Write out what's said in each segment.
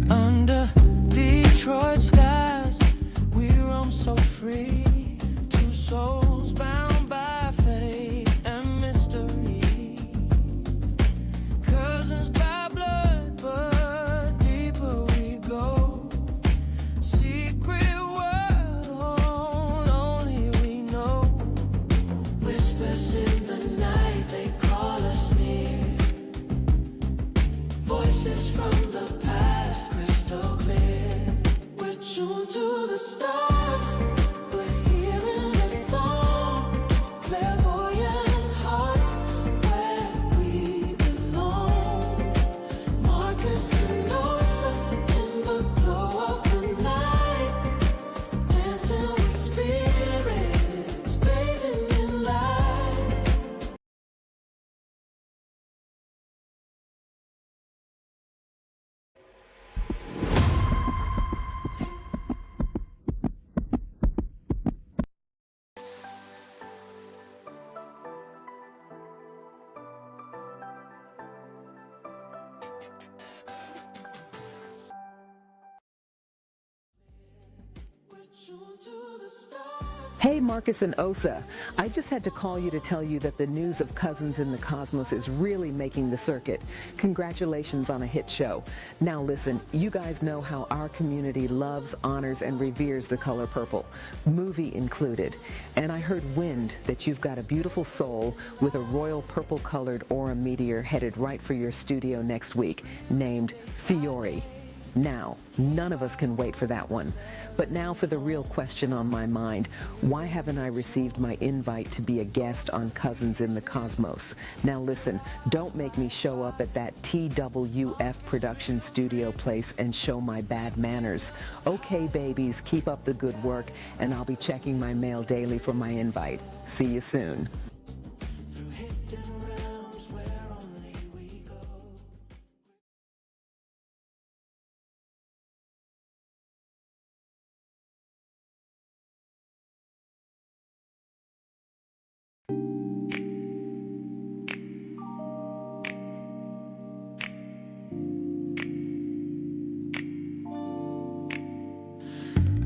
Under Detroit skies, we roam so free, two souls bound by fate and mystery, cousins by blood, but deeper we go, secret world only we know, whispers in the night, they call us near, voices from the past, crystal clear. We're tuned to the stars, we're hearing the song, clairvoyant hearts where we belong. Marcus and Osa in the glow of the night, dancing with spirits, bathing in light. Hey, Marcus and Osa. I just had to call you to tell you that the news of Cousins in the Cosmos is really making the circuit. Congratulations on a hit show. Now listen, you guys know how our community loves, honors, and reveres the color purple, movie included. And I heard wind that you've got a beautiful soul with a royal purple-colored aura meteor headed right for your studio next week, named Fiori. Now, none of us can wait for that one. But now for the real question on my mind. Why haven't I received my invite to be a guest on Cousins in the Cosmos? Now listen, don't make me show up at that TWF production studio place and show my bad manners. Okay, babies, keep up the good work, and I'll be checking my mail daily for my invite. See you soon.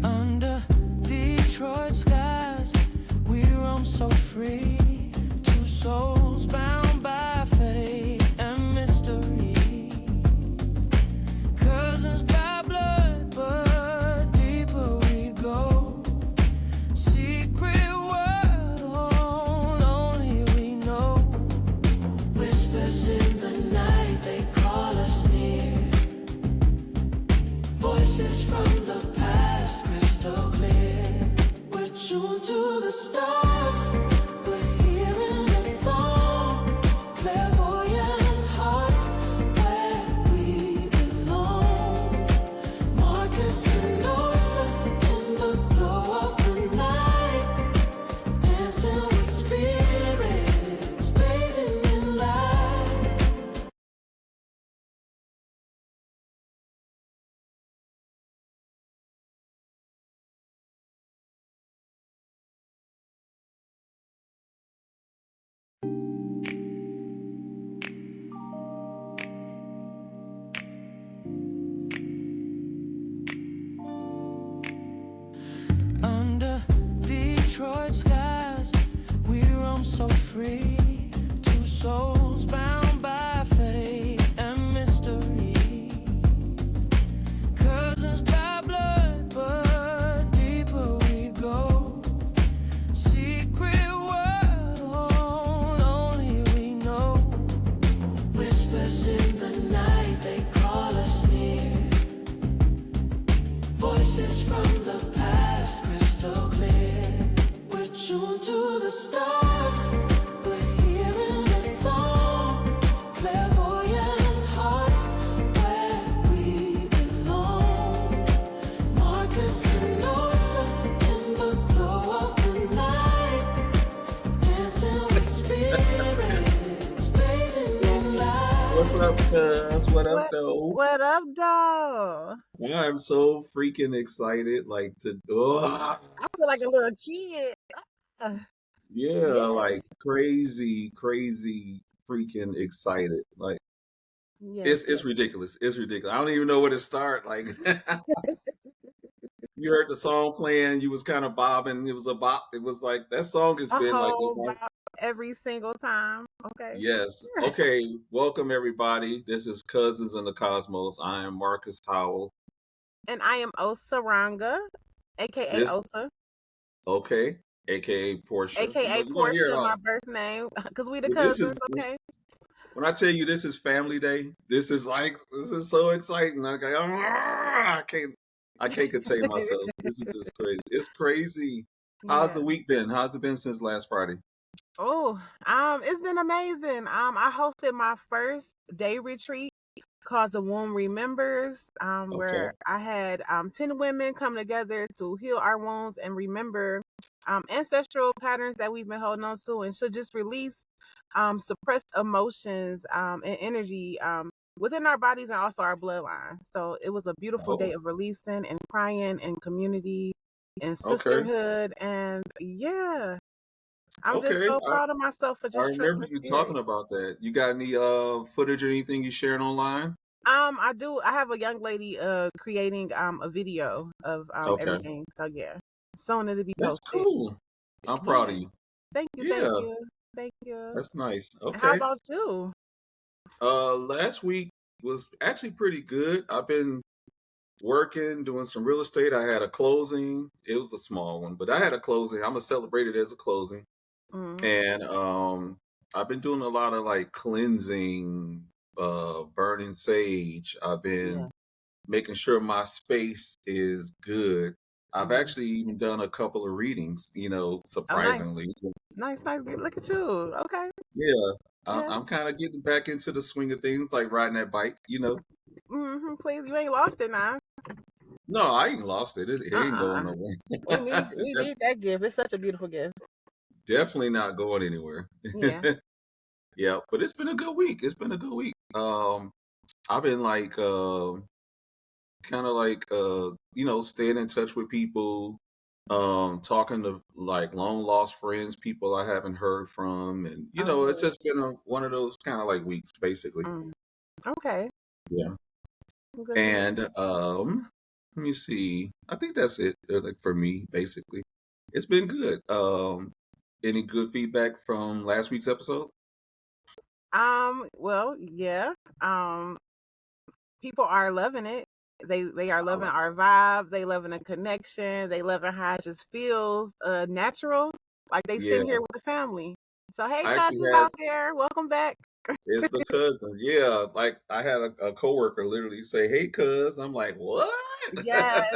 Under Detroit skies, we roam so free, two souls bound by fate and mystery, cousins by blood, but deeper we go, secret world only we know, whispers in the night, they call us near, voices from the past, crystal clear. We're tuned to the stars, we're hearing the song, clairvoyant hearts where we belong. Marcus and Osa in the glow of the night, dancing with spirits, bathing in light. Under Detroit skies, we roam so free, two souls bound by fate and mystery, cousins by blood, but deeper we go, secret world only we know, whispers in the night, they call us near, voices from the past, crystal clear. We're tuned to the stars, we're hearing the song, clairvoyant hearts where we belong. Marcus and Osa in the glow of the night, dancing with spirits, bathing in light. What's up, cuz? What up, though? What up, dog? I am so freaking excited, like to I feel like a little kid. Uh, yeah, like yes. crazy, crazy freaking excited. Like Yes, it's yes. ridiculous. It's ridiculous. I don't even know where to start. Like you heard the song playing, you was kind of bobbing. It was a bop. It was like that song has A been like whole bop every single time. Okay. yes. Okay. Welcome everybody. This is Cousins in the Cosmos. I am Marcus Howell. And I am Osaranga, aka This Osa, okay, aka Portia. aka You're gonna hear it Portia, my all. birth name, because we the But this cousins. is Okay. when I tell you this is family day. This is like this is so exciting. Like I can't contain myself. This is just crazy. It's crazy. How's Yeah. the week been? How's it been since last Friday? Oh, it's been amazing. I hosted my first day retreat called The Womb Remembers, Okay. where I had 10 women come together to heal our wounds and remember ancestral patterns that we've been holding on to and should just release suppressed emotions and energy within our bodies and also our bloodline. So it was a beautiful day Oh, of releasing and crying and community and okay. sisterhood. And yeah, I'm just Okay. so proud of myself for I just remember trusting you spirit. talking about that. You got any footage or anything you sharing online? I do. I have a young lady creating a video of Okay. everything. So yeah, soon it'll be That's posted. cool. I'm proud Yeah. of you. Thank you. Thank Yeah, you. Thank you. that's nice. And how Okay. about you? Last week was actually pretty good. I've been working, doing some real estate. I had a closing. It was a small one, but I had a closing. I'm gonna celebrate it as a closing. Mm, And I've been doing a lot of like cleansing, burning sage. I've yeah. been making sure my space is good. I've Mm. actually even done a couple of readings, Oh, nice, surprisingly. nice, nice. Look at you. Okay. Yeah, Yeah. I'm kind of getting back into the swing of things, like riding that bike. Please, you ain't lost it now. No, I ain't lost it. It ain't Uh. going nowhere. We need that gift. It's such a beautiful gift. Definitely not going anywhere. Yeah. Yeah, but it's been a good week. It's been a good week. I've been like kind of like staying in touch with people, talking to like long lost friends, people I haven't heard from, and Oh, it's good. just been one of those kind of like weeks, basically. Mm. Okay. Yeah. Good to hear. And let me see. I think that's it. Like for me, basically, it's been good. Any good feedback from last week's episode? Well, yeah. Um, People are loving it. They are loving Uh, our vibe. They loving the connection. They loving how it just feels natural, like they yeah, sitting here with the family. So hey, I actually cousins had out there, welcome back. it's the cousins. Yeah, like I had a coworker literally say, "Hey, cuz." I'm like, "What?" Yes,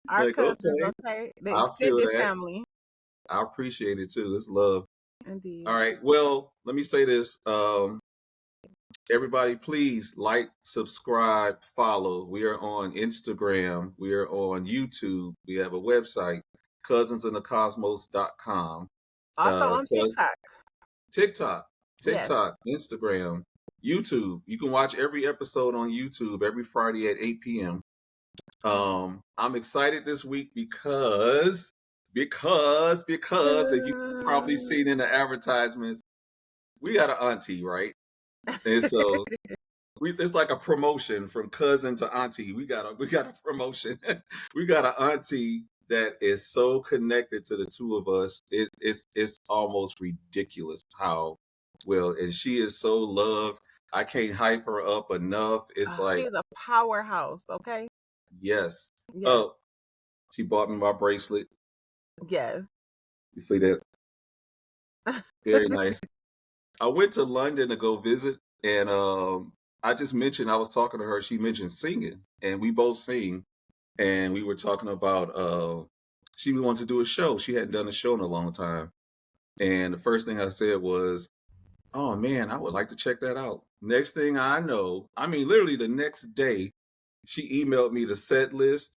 our Like, cousins. okay, Okay, the I feel extended that. family. I appreciate it too. It's love. All Indeed. right. Well, let me say this. Everybody, please like, subscribe, follow. We are on Instagram. We are on YouTube. We have a website, cousinsinthecosmos.com. Also on Cous- TikTok. TikTok, Yes. Instagram, YouTube. You can watch every episode on YouTube every Friday at 8 p.m. I'm excited this week because if you probably seen in the advertisements, we got an auntie, right? And so it's like a promotion from cousin to auntie. We got a promotion. We got an auntie that is so connected to the two of us. It's almost ridiculous how well, and she is so loved. I can't hype her up enough. It's like, She's a powerhouse. Okay. yes. Yes. Oh, she bought me my bracelet. Yes. You see that? Very nice. I went to London to go visit, and I just mentioned I was talking to her. She mentioned singing, and we both sing. And we were talking about she wanted to do a show. She hadn't done a show in a long time, and the first thing I said was, "Oh man, I would like to check that out." Next thing I know, I mean, literally the next day, she emailed me the set list,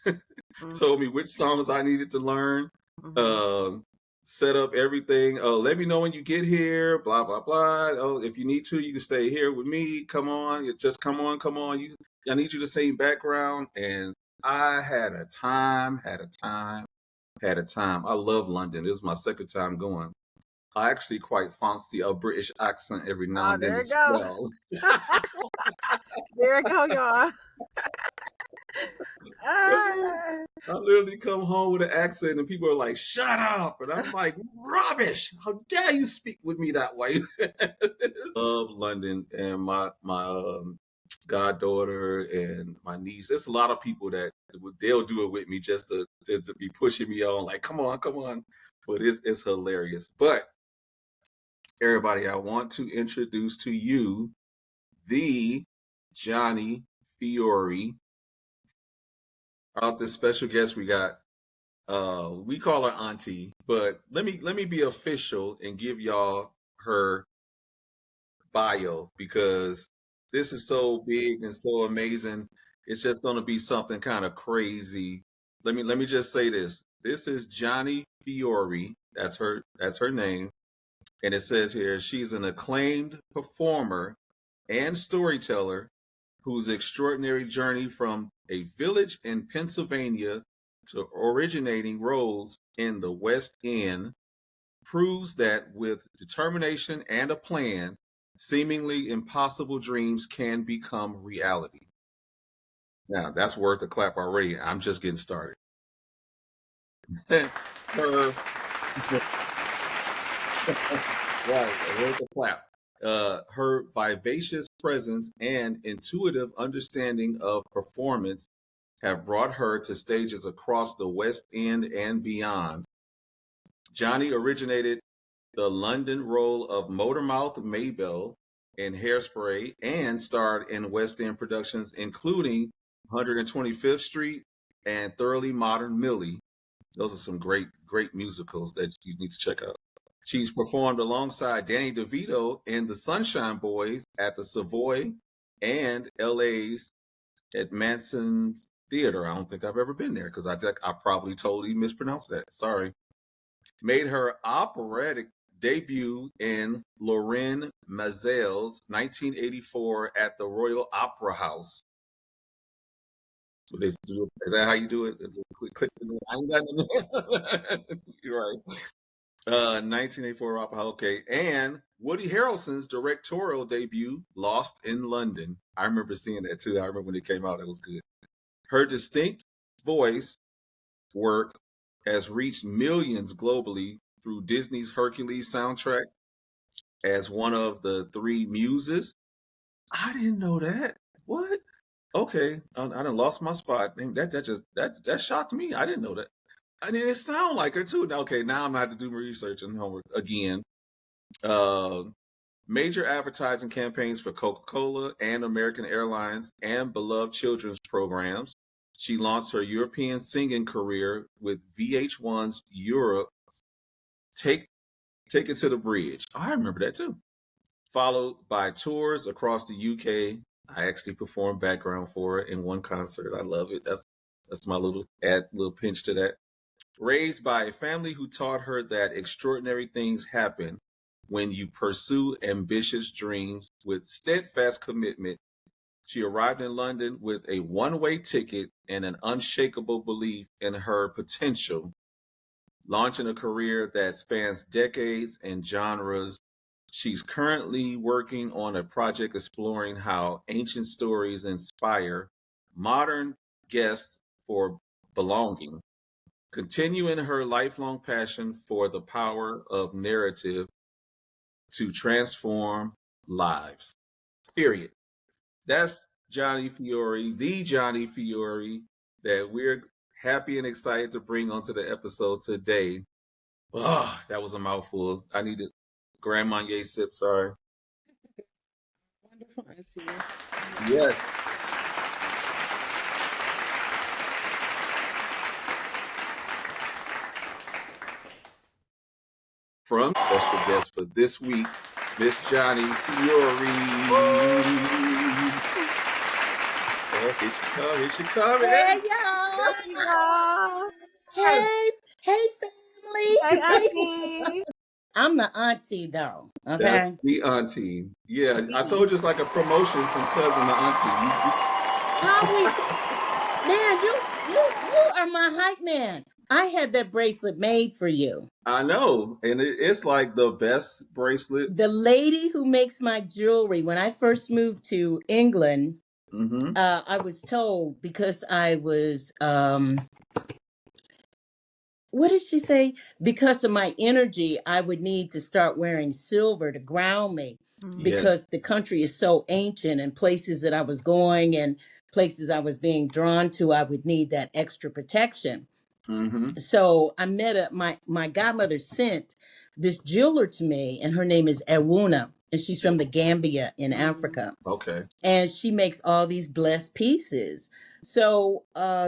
Mm-hmm. told me which songs I needed to learn. Um, set up everything. Oh, let me know when you get here. Blah blah blah. Oh, if you need to, you can stay here with me. Come on, just come on, come on. I need you to sing background. And I had a time. I love London. This is my second time going. I actually quite fancy a British accent every now Oh, and then there it as go. well. There it go, y'all. I literally come home with an accent and people are like, shut up. And I'm like, rubbish. How dare you speak with me that way? Love London, and my goddaughter and my niece. There's a lot of people that they'll do it with me just to be pushing me on, like, come on, come on. But it's hilarious. But everybody, I want to introduce to you the Johnnie Fiori. This special guest we got. We call her Auntie, but let me be official and give y'all her bio, because this is so big and so amazing. It's just gonna be something kind of crazy. Let me just say this. This is Johnnie Fiori. That's her name. And it says here she's an acclaimed performer and storyteller whose extraordinary journey from a village in Pennsylvania to originating roles in the West End proves that with determination and a plan, seemingly impossible dreams can become reality. Now, that's worth a clap already. I'm just getting started. Her, right, worth a clap. Her vivacious presence and intuitive understanding of performance have brought her to stages across the West End and beyond. Johnnie originated the London role of Motormouth Maybelle in Hairspray and starred in West End productions including 125th Street and Thoroughly Modern Millie. Those are some great musicals that you need to check out. She's performed alongside Danny DeVito in The Sunshine Boys at the Savoy and LA's at Manson's Theater. I don't think I've ever been there because I probably totally mispronounced that. Sorry. Made her operatic debut in Lorraine Mazel's 1984 at the Royal Opera House. Is that how you do it? Click. I ain't got no. You're right. 1984 Opera House. Okay, and Woody Harrelson's directorial debut, Lost in London. I remember seeing that too. I remember when it came out. It was good. Her distinct voice work has reached millions globally through Disney's Hercules soundtrack as one of the three muses. I didn't know that. What? Okay, I done lost my spot. That shocked me. I didn't know that. I mean, it sound like her too. Okay, now I'm gonna have to do my research and homework again. Major advertising campaigns for Coca-Cola and American Airlines and beloved children's programs. She launched her European singing career with VH1's Europe. Take It to the Bridge. I remember that too. Followed by tours across the UK. I actually performed background for it in one concert. I love it. That's my little pinch to that. Raised by a family who taught her that extraordinary things happen when you pursue ambitious dreams with steadfast commitment, she arrived in London with a one-way ticket and an unshakable belief in her potential, launching a career that spans decades and genres. She's currently working on a project exploring how ancient stories inspire modern guests for belonging, continuing her lifelong passion for the power of narrative to transform lives. Period. That's Johnnie Fiori, the Johnnie Fiori that we're happy and excited to bring onto the episode today. Oh, that was a mouthful. I needed Grand Marnier sip, sorry. Wonderful, Auntie. Yes. From special guest for this week, Miss Johnnie Fiori. Oh, here she come. Hey, There y'all. you go. Hey, family. Hey, Really? Auntie. I'm the auntie though. That's Okay. the auntie. Yeah, I told you it's like a promotion from cousin to auntie. How we man, you are my hype man. I had that bracelet made for you. I know, and it's like the best bracelet. The lady who makes my jewelry, when I first moved to England, Mm-hmm. I was told because I was what did she say? Because of my energy, I would need to start wearing silver to ground me Yes. because the country is so ancient and places that I was going and places I was being drawn to, I would need that extra protection. Mm-hmm. So I met my godmother sent this jeweler to me, and her name is Ewuna, and she's from the Gambia in Africa, Okay. and she makes all these blessed pieces. So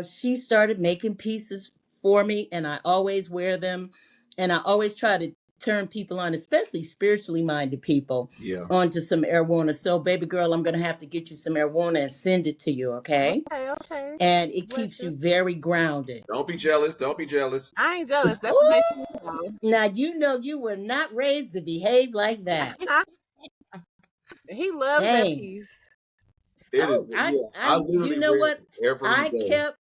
she started making pieces for me, and I always wear them, and I always try to turn people on, especially spiritually minded people, Yeah. onto some Airwana. So, baby girl, I'm gonna have to get you some Airwana and send it to you, okay? Okay, okay. And it Bless keeps you. you very grounded. Don't be jealous. Don't be jealous. I ain't jealous. That's amazing. Ooh, now you know you were not raised to behave like that. He loves that Dang. piece. It is. Oh, Yeah. I you literally know wear what? it every I day. kept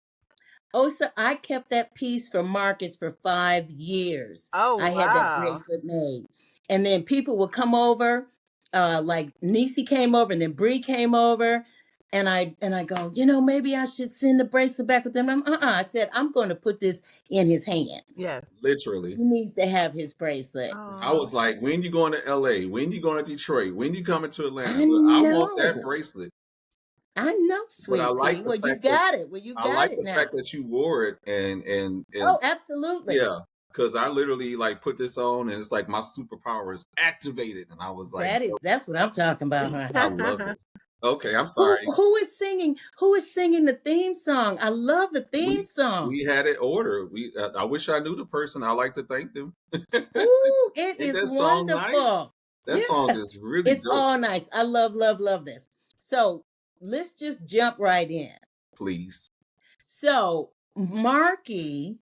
Osa, I kept that piece for Marcus for 5 years. Oh I had that wow. bracelet made. And then people would come over, like Nisi came over and then Bree came over. And I go, maybe I should send the bracelet back with them. I said, I'm going to put this in his hands. Yes. Literally. He needs to have his bracelet. I Oh. was like, when you going to LA? When you going to Detroit? When you coming to Atlanta? I Look, I want that know. bracelet. I know, But I sweet pea. like the Well, you fact that got it. Well, you got it now. you wore it and Oh, absolutely. yeah, because I literally like put this on and it's like my superpower is activated, and I was like, That's what I'm talking about, I honey. love it. Okay, I'm Who sorry. who is singing? Who is singing the theme song? I love the theme We song. we had it ordered. I wish I knew the person. I like to thank them. Ooh, it Ain't is that song nice? wonderful. That song Yes, is really it's dope. all nice. I love, love, love this. So let's just jump right in. Please. So Marky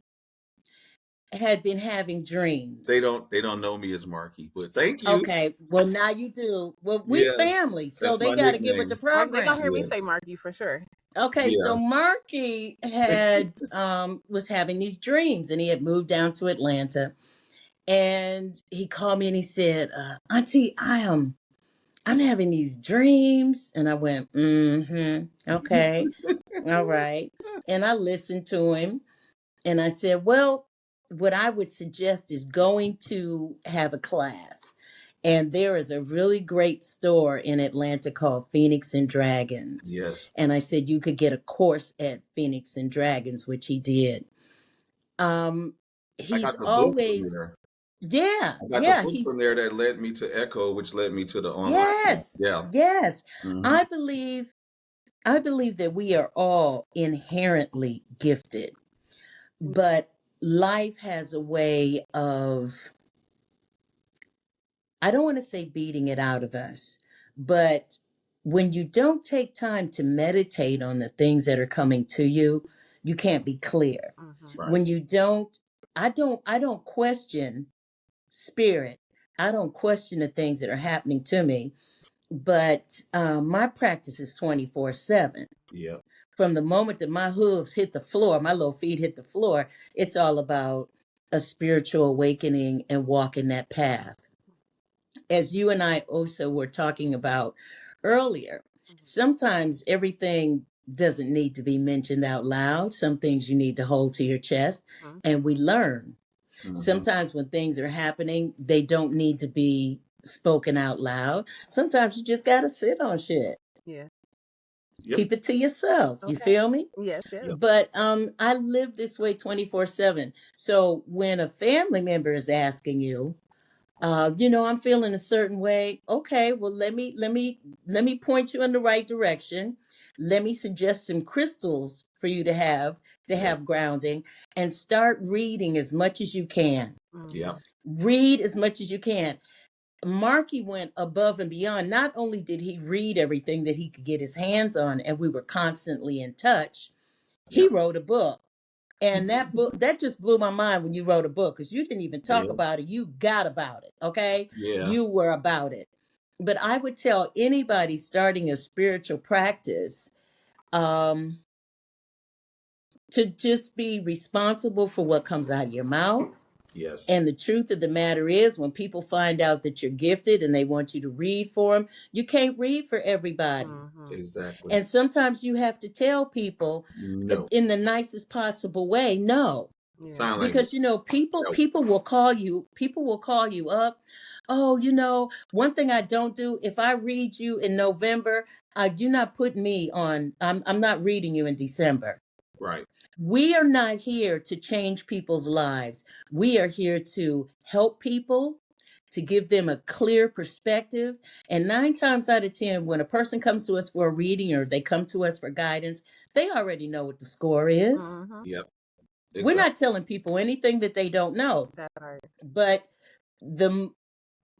had been having dreams. They don't know me as Marky, but thank you. Okay, well now you do. Well, we Yeah, family, so that's they my got to get with the nickname. They gonna program. hear me Yeah, say Marky for sure. Okay, yeah. so Marky had was having these dreams, and he had moved down to Atlanta, and he called me and he said, "Auntie, I'm having these dreams," and I went, okay, all right," and I listened to him, and I said, "Well, what I would suggest is going to have a class." And there is a really great store in Atlanta called Phoenix and Dragons. Yes. And I said you could get a course at Phoenix and Dragons, which he did. Um, I he's got the book from always, there. yeah, I got the yeah, book he's, from there that led me to Echo, which led me to the online thing. yes, Yeah. yes. Hmm. I believe, I believe that we are all inherently gifted, but life has a way of, I don't want to say beating it out of us, but when you don't take time to meditate on the things that are coming to you, you can't be clear. Hmm. Right. When you don't, I don't question spirit. I don't question the things that are happening to me, but my practice is 24/7. Yeah. From the moment that my hooves hit the floor, my little feet hit the floor, it's all about a spiritual awakening and walking that path. As you and I also were talking about earlier, sometimes everything doesn't need to be mentioned out loud. Some things you need to hold to your chest, Hmm. and we learn. Hmm. Sometimes when things are happening, they don't need to be spoken out loud. Sometimes you just got to sit on shit. Yeah. Yep. Keep it to yourself. You Okay. feel me? Yes. Yes. Yep. But I live this way 24/7. So when a family member is asking you, I'm feeling a certain way. Okay, well, let me point you in the right direction. Let me suggest some crystals for you to have Yeah. grounding, and start reading as much as you can. Hmm. Yeah. Read as much as you can. Marky went above and beyond. Not only did he read everything that he could get his hands on, and we were constantly in touch, he Yeah. wrote a book. And that book, that just blew my mind when you wrote a book, because you didn't even talk Yeah. about it. You got about it. Okay. Yeah. You were about it. But I would tell anybody starting a spiritual practice, um, to just be responsible for what comes out of your mouth. Yes. And the truth of the matter is, when people find out that you're gifted and they want you to read for them, you can't read for everybody. Exactly. And sometimes you have to tell people No. in the nicest possible way, no. Sign language. Because people will call you up. Oh, one thing I don't do, if I read you in November, you're not putting me on. I'm not reading you in December. Right. We are not here to change people's lives. We are here to help people, to give them a clear perspective. And 9 times out of 10, when a person comes to us for a reading or they come to us for guidance, they already know what the score is. Yep. Exactly. We're not telling people anything that they don't know. But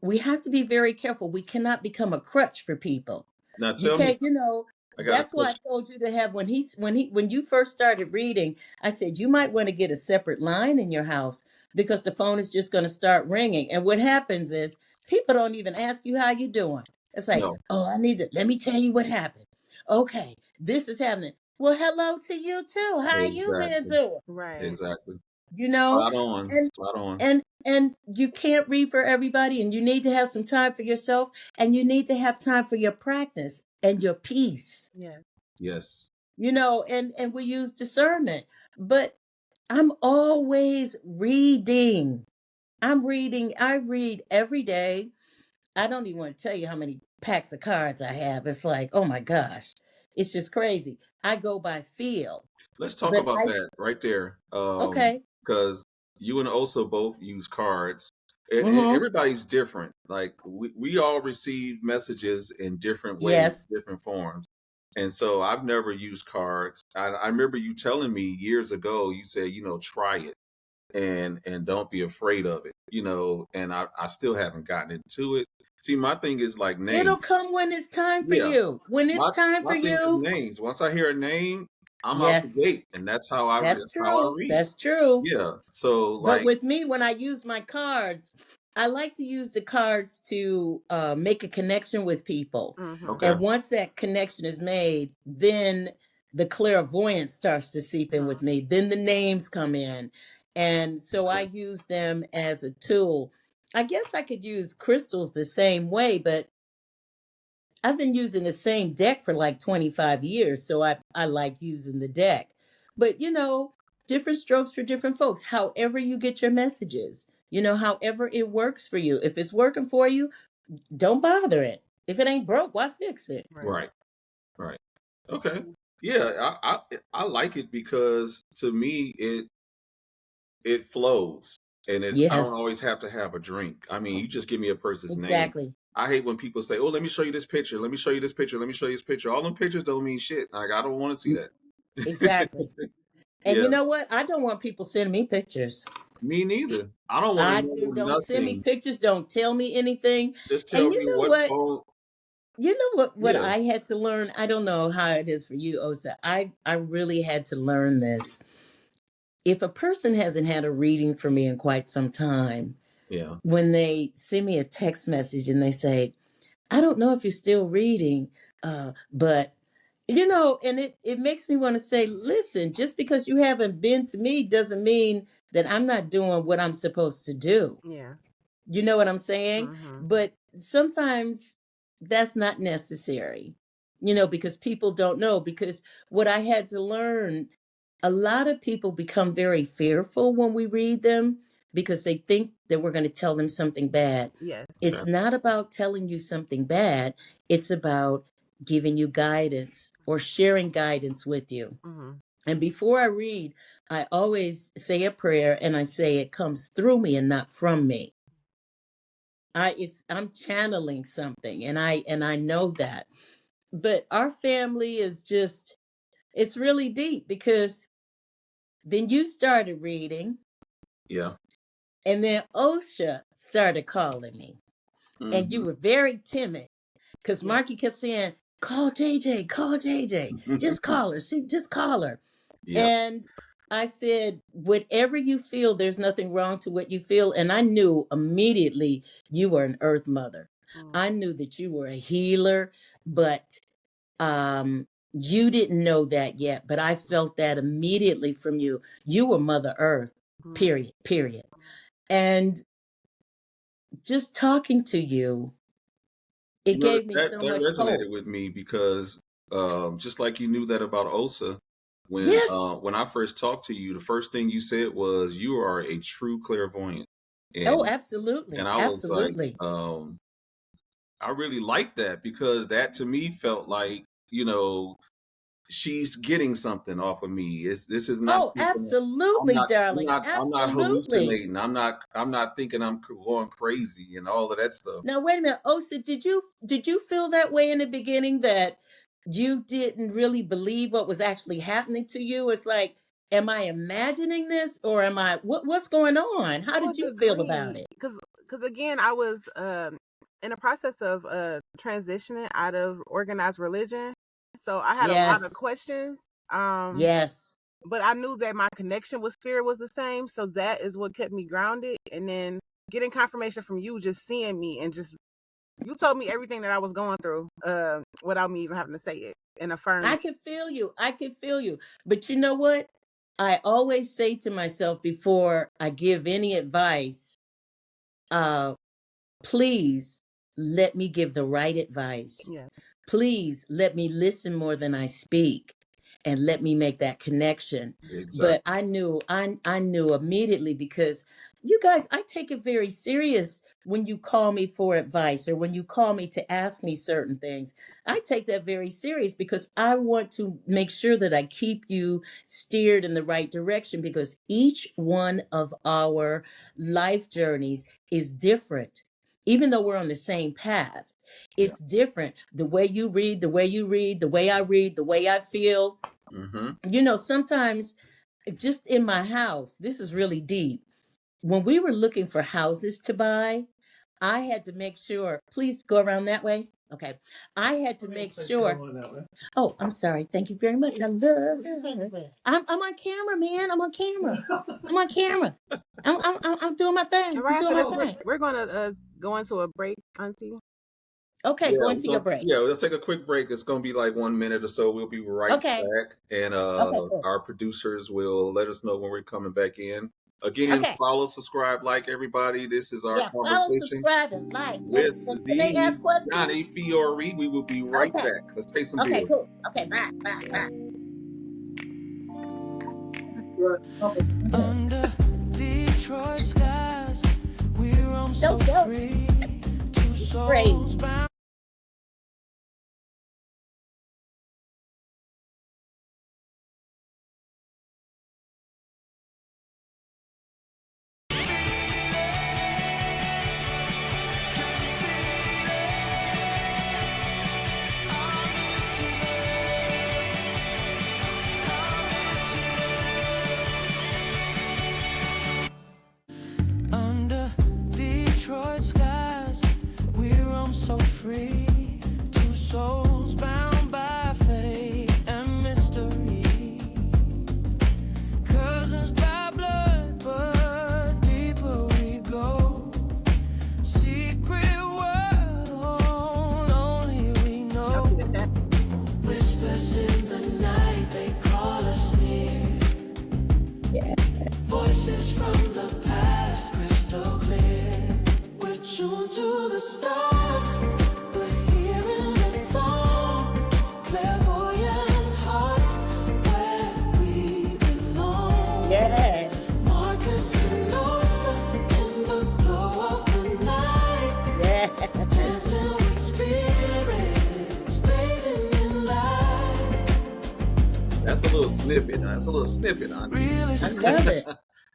we have to be very careful. We cannot become a crutch for people. Now You tell me. can't, that's why I told you to have, when you first started reading, I said you might want to get a separate line in your house, because the phone is just going to start ringing. And what happens is people don't even ask you how you doing. It's like, No. oh, let me tell you what happened. Okay, this is happening. Well, hello to you too. How you been doing? Exactly. You know, Spot on. and Spot on. and you can't read for everybody, and you need to have some time for yourself, and you need to have time for your practice and your peace. Yes. And we use discernment. But I'm always reading. I read every day. I don't even want to tell you how many packs of cards I have. It's like, oh my gosh, it's just crazy. I go by feel. Let's talk But about that right there. Okay. Because you and Osa both use cards. And Mm-hmm. everybody's different. Like we all receive messages in different ways, Yes. different forms. And so I've never used cards. I remember you telling me years ago, you said, try it and don't be afraid of it, and I still haven't gotten into it. See, my thing is like names. It'll come when it's time for Yeah. you. When it's time for My thing is you. names. Once I hear a name, I'm out the Yes. gate, and that's how I That's read. That's true. Yeah. So But like, with me, when I use my cards, I like to use the cards to make a connection with people. okay, And once that connection is made, then the clairvoyance starts to seep in with me. Then the names come in. And so I use them as a tool. I guess I could use crystals the same way, but I've been using the same deck for like 25 years, so I like using the deck. But different strokes for different folks. However you get your messages, however it works for you. If it's working for you, don't bother it. If it ain't broke, why fix it? right. Okay. Yeah, I like it because to me it flows, and I don't Yes, always have to have a drink. I mean, you just give me a person's name. exactly. I hate when people say, "Oh, let me show you this picture. Let me show you this picture. Let me show you this picture." All them pictures don't mean shit. Like I don't want to see that. Exactly. And Yeah, you know what? I don't want people sending me pictures. me neither. I don't want to know Don't send me nothing. pictures. Don't tell me anything. Just And tell me what phone. what Yeah, I had to learn. I don't know how it is for you, Osa. I really had to learn this. If a person hasn't had a reading for me in quite some time, yeah, when they send me a text message and they say, I don't know if you're still reading, but and it makes me want to say, listen, just because you haven't been to me doesn't mean that I'm not doing what I'm supposed to do. You know what I'm saying? But sometimes that's not necessary, because people don't know. Because what I had to learn, a lot of people become very fearful when we read them because they think that we're going to tell them something bad. It's not about telling you something bad, it's about giving you guidance or sharing guidance with you. And before I read, I always say a prayer and I say it comes through me and not from me. I'm channeling something and I know that. But our family is just, it's really deep because then you started reading yeah. and then OSHA started calling me. And you Mhm. were very timid because Marky kept saying, call JJ, just call her. Just call her. Yep. And I said, whatever you feel, there's nothing wrong to what you feel. And I knew immediately you were an earth mother. I knew that you were a healer, but you didn't know that yet. But I felt that immediately from you. You were Mother Earth, period, period. And just talking to you, it You know, gave me that so that much hope. resonated with me because just like you knew that about Osa, Yes. when I first talked to you, the first thing you said was you are a true clairvoyant, Oh, and absolutely. I was like, Absolutely. I really like that because that to me felt like, you know, she's getting something off of me. This is not Oh, something that absolutely, darling. I'm not Absolutely. hallucinating. I'm not thinking I'm going crazy and all of that stuff. Now wait a minute. Osa, did you feel that way in the beginning that you didn't really believe what was actually happening to you? It's like, am I imagining this or am I what's going on? How It did was you a feel about dream it? because again I was in the process of transitioning out of organized religion, so I had a lot of Yes. questions. Yes. But I knew that my connection with spirit was the same, so that is what kept me grounded. And then getting confirmation from you, just seeing me and just you told me everything that I was going through, without me even having to say it, and affirmed I it. could feel you. I could feel you. But you know what? I always say to myself before I give any advice, uh, please let me give the right advice. Yeah. Please let me listen more than I speak and let me make that connection. But Exactly. I knew immediately because you guys, I take it very serious when you call me for advice or when you call me to ask me certain things. I take that very serious because I want to make sure that I keep you steered in the right direction because each one of our life journeys is different. Even though we're on the same path, Yeah. it's different. The way you read, the way you read, the way I read, the way I feel. Mm-hmm. Sometimes just in my house, this is really deep. When we were looking for houses to buy, I had to make sure, please go around that way. Okay. I had to make sure. Oh, I'm sorry. Thank you very much. I'm on camera, man. I'm on camera. I'm on camera. I'm doing my thing. And I'm right doing after my this, thing. we're gonna go into a break, Auntie. Okay, go into your break. Yeah, let's take a quick break. It's gonna be like 1 minute or so. We'll be right Okay. back, and Okay, cool. our producers will let us know when we're coming back in. Again, Okay. follow, subscribe, like everybody. This is our Yeah, follow, conversation subscribe, and like. with And can they the ask questions? Johnny Fiore. We will be right Okay. back. Let's pay some Okay, bills. cool. Okay, bye, bye, bye. Under Detroit skies, we roam so Don't go. free. Two Great. souls bound. Under Detroit skies, we roam so free. Two souls bound by fate and mystery. Cousins by blood, but deeper we go. Secret world, only we know. Whispers in the night, they call us near. Yeah. Voices from the past, crystal clear. We're tuned to the stars. We're hearing the song. Clairvoyant hearts, where we belong. Yeah. Marcus and Osa in the glow of the night. Yeah. Dancing with spirits, bathing in light. That's a little snippet. That's a little snippet. Huh? Really I love it.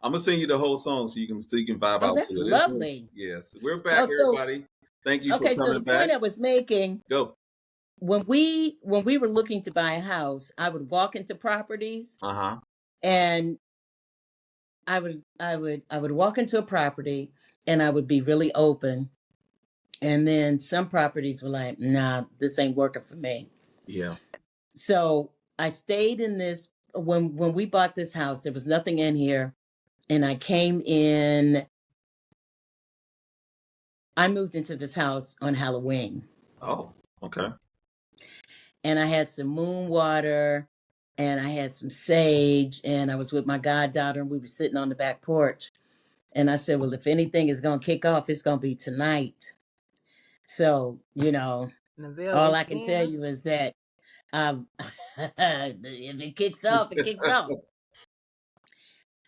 I'm gonna sing you the whole song so you can vibe Oh, out that's to it. lovely. Yes, we're Oh, back, so everybody. Thank you for okay, so the coming back. point I was making Go. when we were looking to buy a house, I would walk into properties Uh-huh. and I would walk into a property and I would be really open. And then some properties were like, nah, this ain't working for me. Yeah. So I stayed in this when we bought this house, there was nothing in here, and I came in. I moved into this house on Halloween, Oh, okay. and I had some moon water, and I had some sage, and I was with my goddaughter, and we were sitting on the back porch, and I said, "Well, if anything is gonna kick off, it's gonna be tonight." So, And the veil all was I can tell thin. you is that if it kicks off, it kicks off.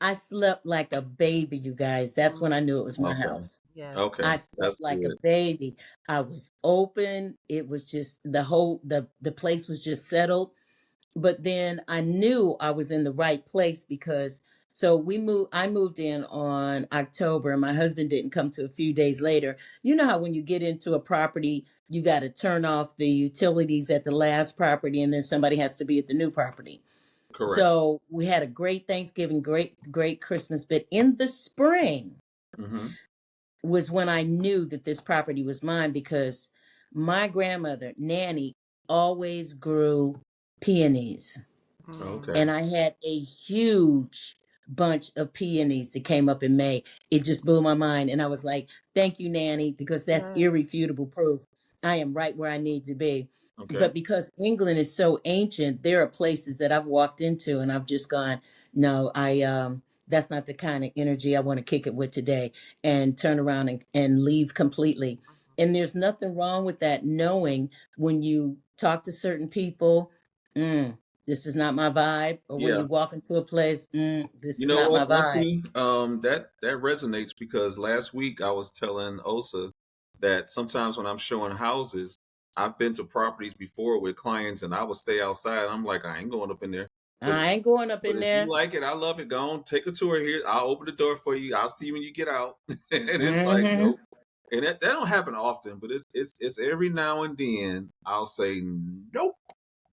I slept like a baby, you guys. That's when I knew it was my Okay. house. Yes. Okay. I slept That's like a good. baby. I was open. It was just the place was just settled. But then I knew I was in the right place because I moved in on October and my husband didn't come to a few days later. You know how when you get into a property, you got to turn off the utilities at the last property and then somebody has to be at the new property. Correct. So we had a great Thanksgiving, great Christmas. But in the spring Mm-hmm. was when I knew that this property was mine because my grandmother, Nanny, always grew peonies. Okay. And I had a huge bunch of peonies that came up in May. It just blew my mind. And I was like, thank you, Nanny, because that's Yes. irrefutable proof. I am right where I need to be. Okay. But because England is so ancient, there are places that I've walked into and I've just gone, no, that's not the kind of energy I want to kick it with today, and turn around and leave completely. And there's nothing wrong with that, knowing when you talk to certain people, this is not my vibe, or when Yeah. you walk into a place, this You is know not what, my vibe. Auntie? That resonates because last week I was telling Osa that sometimes when I'm showing houses, I've been to properties before with clients and I would stay outside. I'm like, I ain't going up in there. But I ain't going up but in if you there. like it, I love it. Go on, take a tour here. I'll open the door for you. I'll see you when you get out. And it's like, Hmm. nope. And that don't happen often, but it's every now and then I'll say nope.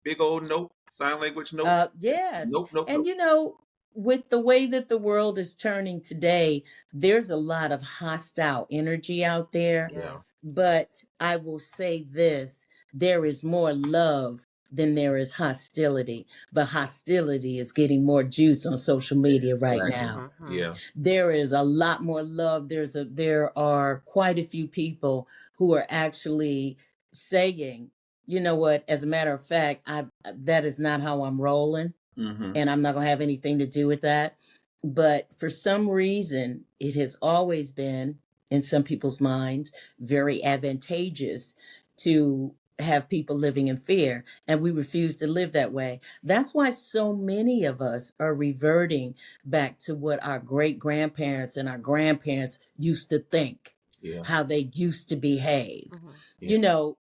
Big old nope. Sign language nope. Yes. Nope, nope, And nope. with the way that the world is turning today, there's a lot of hostile energy out there. Yes. Yeah. But I will say this, there is more love than there is hostility. But hostility is getting more juice on social media right Exactly. now. Mm-hmm. Yeah. There is a lot more love. There are quite a few people who are actually saying, you know what, as a matter of fact, I that is not how I'm rolling, Mm-hmm. and I'm not going to have anything to do with that. But for some reason, it has always been, in some people's minds, very advantageous to have people living in fear. And we refuse to live that way. That's why so many of us are reverting back to what our great grandparents and our grandparents used to think, Yeah. how they used to behave. Mm-hmm. Yeah. You know,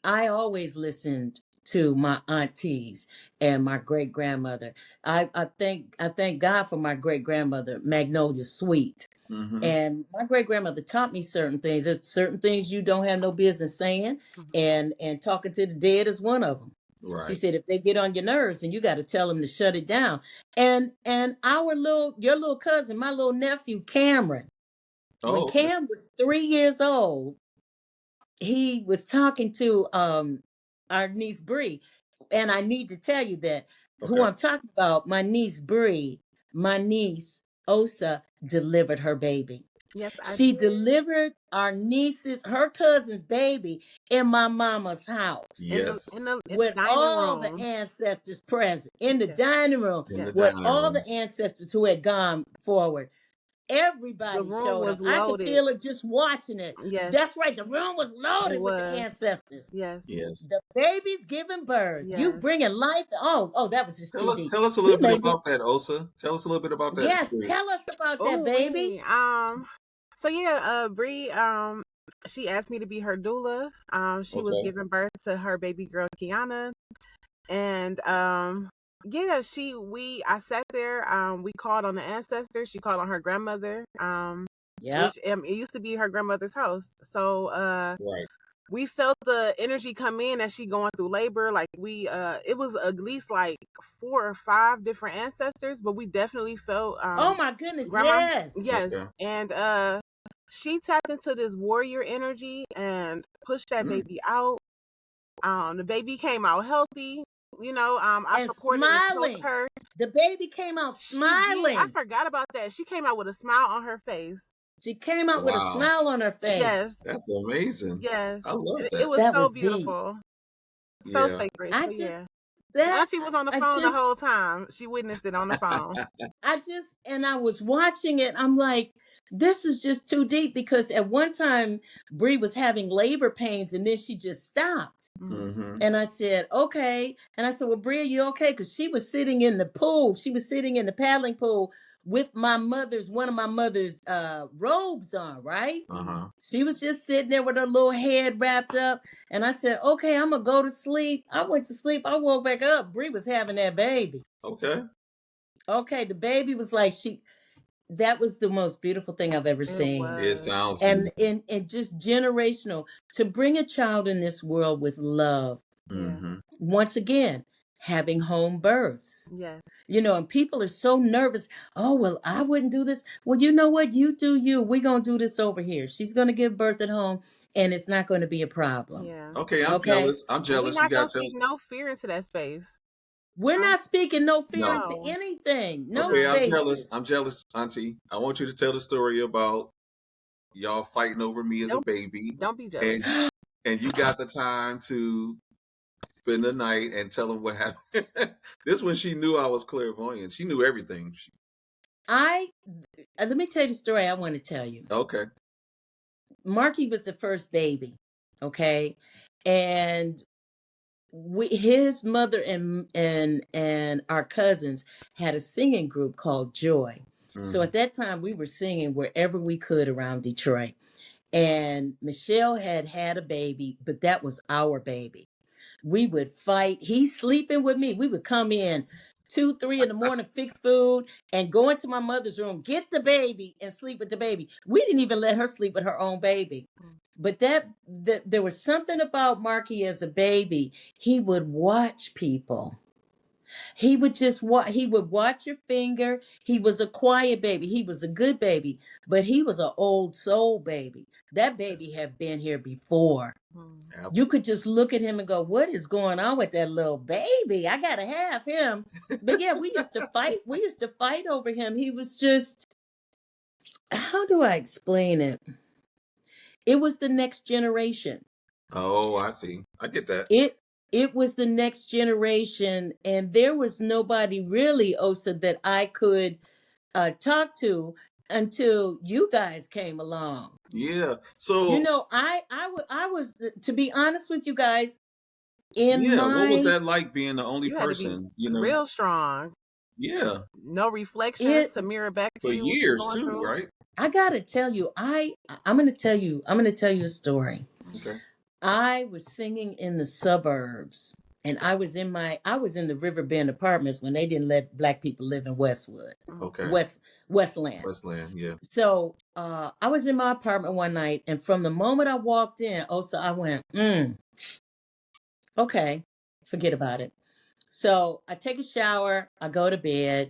I always listened to my aunties and my great grandmother. I thank God for my great grandmother, Magnolia Sweet. Mm-hmm. And my great grandmother taught me certain things. There's certain things you don't have no business saying, and talking to the dead is one of them. She Right. said if they get on your nerves, and you got to tell them to shut it down. And your little cousin, my little nephew Cameron, when Oh, okay. Cam was 3 years old, he was talking to our niece Bree, and I need to tell you that who Okay. I'm talking about, my niece Bree, my niece Osa delivered her baby. Yes, I She did. delivered her cousin's baby in my mama's house In the in Yes. the in the with dining all the room. ancestors present in the Yes. dining room In the Yes. with dining all the room. ancestors who had gone forward. The Everybody room showed was up. I could loaded. feel it just watching it. Yes, That's right. The room was it loaded with the was. ancestors. Yes. Yes. The baby's giving birth. You Yes. bringing life. Oh, that was just too deep. Tell us a You little bit made me. about that, Osa. Tell us a little bit about that Yes, experience. tell us about that, Oh, baby. we so yeah, Bree she asked me to be her doula. She was Okay. giving birth to her baby girl Kiana, and yeah, I sat there, we called on the ancestors, she called on her grandmother, Yep. which it used to be her grandmother's house. So Right. we felt the energy come in as she going through labor. Like it was at least like 4 or 5 different ancestors, but we definitely felt Oh my goodness. grandma. Yes. Yes. Okay. And she tapped into this warrior energy and pushed that Mm. baby out. The baby came out healthy. I and supported and helped smiling. her. The baby came out She did. I smiling. forgot about that. She came out with a smile on her face. She came out with a Wow, smile on her face. Yes, that's amazing. yes. I love It that. was That so was deep. beautiful, so Yeah. sacred. I So just yeah. And that Auntie was on the I phone the just whole time. She witnessed it on the phone. and I was watching it. I'm like, this is just too deep because at one time Bree was having labor pains and then she just stopped. Mm-hmm. And I said, okay. And I said, well, Bree, are you okay? Because she was sitting in the pool. She was sitting in the paddling pool with one of my mother's robes on, right? Uh-huh. She was just sitting there with her little head wrapped up. And I said, okay, I'm going to go to sleep. I went to sleep. I woke back up. Bree was having that baby. Okay. Okay, the baby was like, that was the most beautiful thing I've ever It seen. It was. sounds And, beautiful. and just generational to bring a child in this world with love. Yeah. Mm-hmm. Once again, having home births. Yes. And people are so nervous. Oh, well, I wouldn't do this. Well, you know what? You do you. We're going to do this over here. She's going to give birth at home and it's not going to be a problem. Yeah. Okay, I'm Okay. jealous. I'm And we're jealous. You not got gonna to speak no fear into that space. We're Um, not speaking no fear No. into no. anything. No Okay, I'm jealous. spaces. I'm jealous, Auntie. I want you to tell the story about y'all fighting over me as a Don't baby, don't be jealous. and and you got the time to spend the night and tell them what happened. This one, she knew I was clairvoyant. She knew everything. Let me tell you the story I want to tell you. Okay. Marky was the first baby. Okay. And his mother and our cousins had a singing group called Joy. So Mm-hmm. at that time we were singing wherever we could around Detroit. And Michelle had a baby, but that was our baby. We would fight. He's sleeping with me. We would come in 2, 3 in the morning, fix food, and go into my mother's room, get the baby, and sleep with the baby. We didn't even let her sleep with her own baby. But there was something about Marky as a baby. He would watch people. He would just he would watch your finger. He was a quiet baby. He was a good baby, but he was an old soul baby. That baby Yes. had been here before. You Absolutely. could just look at him and go, what is going on with that little baby? I gotta have him. But yeah, we used to fight. We used to fight over him. He was just, how do I explain it? It was the next generation. Oh, I see. I get that. It was the next generation, and there was nobody really, Osa, that I could talk to until you guys came along. Yeah. So, I was, to be honest with you guys, in yeah, what was my that like being the only You had to be person? real strong. Yeah, No reflections it to mirror back for to you what you're years going too, through. right? I gotta tell you, I'm gonna tell you a story. Okay. I was singing in the suburbs, and I was in the Riverbend apartments when they didn't let black people live in Westwood, Okay. Westland. Westland. Yeah. So I was in my apartment one night, and from the moment I walked in, also I went, okay, forget about it. So I take a shower, I go to bed,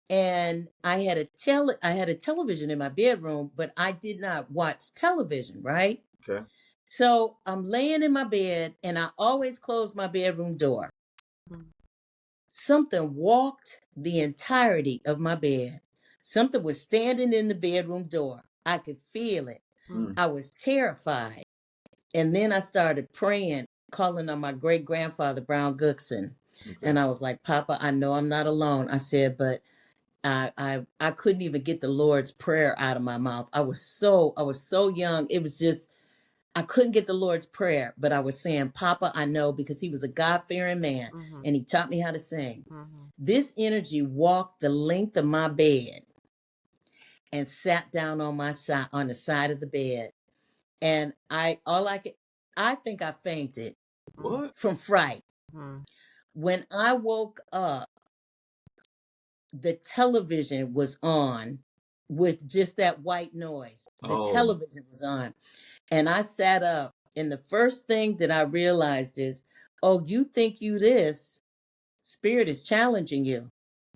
and I had a television in my bedroom, but I did not watch television, right? Okay. So I'm laying in my bed, and I always close my bedroom door. Something walked the entirety of my bed. Something was standing in the bedroom door. I could feel it. Mm. I was terrified. And then I started praying, calling on my great grandfather, Brown Goodson. Okay. And I was like, Papa, I know I'm not alone. I said, but I couldn't even get the Lord's Prayer out of my mouth. I was so young. It was just, I couldn't get the Lord's Prayer, but I was saying, Papa, I know, because he was a God-fearing man and he taught me how to sing. This energy walked the length of my bed and sat down on my side, on the side of the bed. And I think I fainted What? from fright. When I woke up, the television was on with just that white noise. The Oh, television was on. And I sat up, and the first thing that I realized is, oh, you think you this? Spirit is challenging you.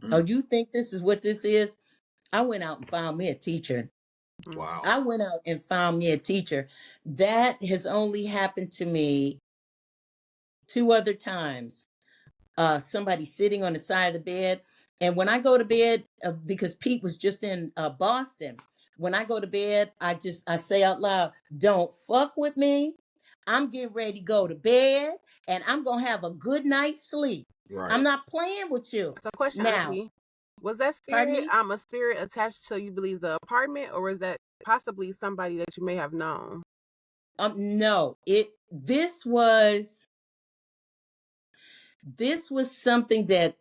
Oh, mm. you think this is what this is? I went out and found me a teacher. Wow. I went out and found me a teacher. That has only happened to me 2 other times. somebody sitting on the side of the bed. And when I go to bed, because Pete was just in Boston, when I go to bed, I say out loud, "Don't fuck with me. I'm getting ready to go to bed, and I'm gonna have a good night's sleep. I'm Right. not playing with you." So, question, Now, Auntie, was that pardon spirit, me. a spirit attached to, you believe, the apartment, or was that possibly somebody that you may have known? No, this was something that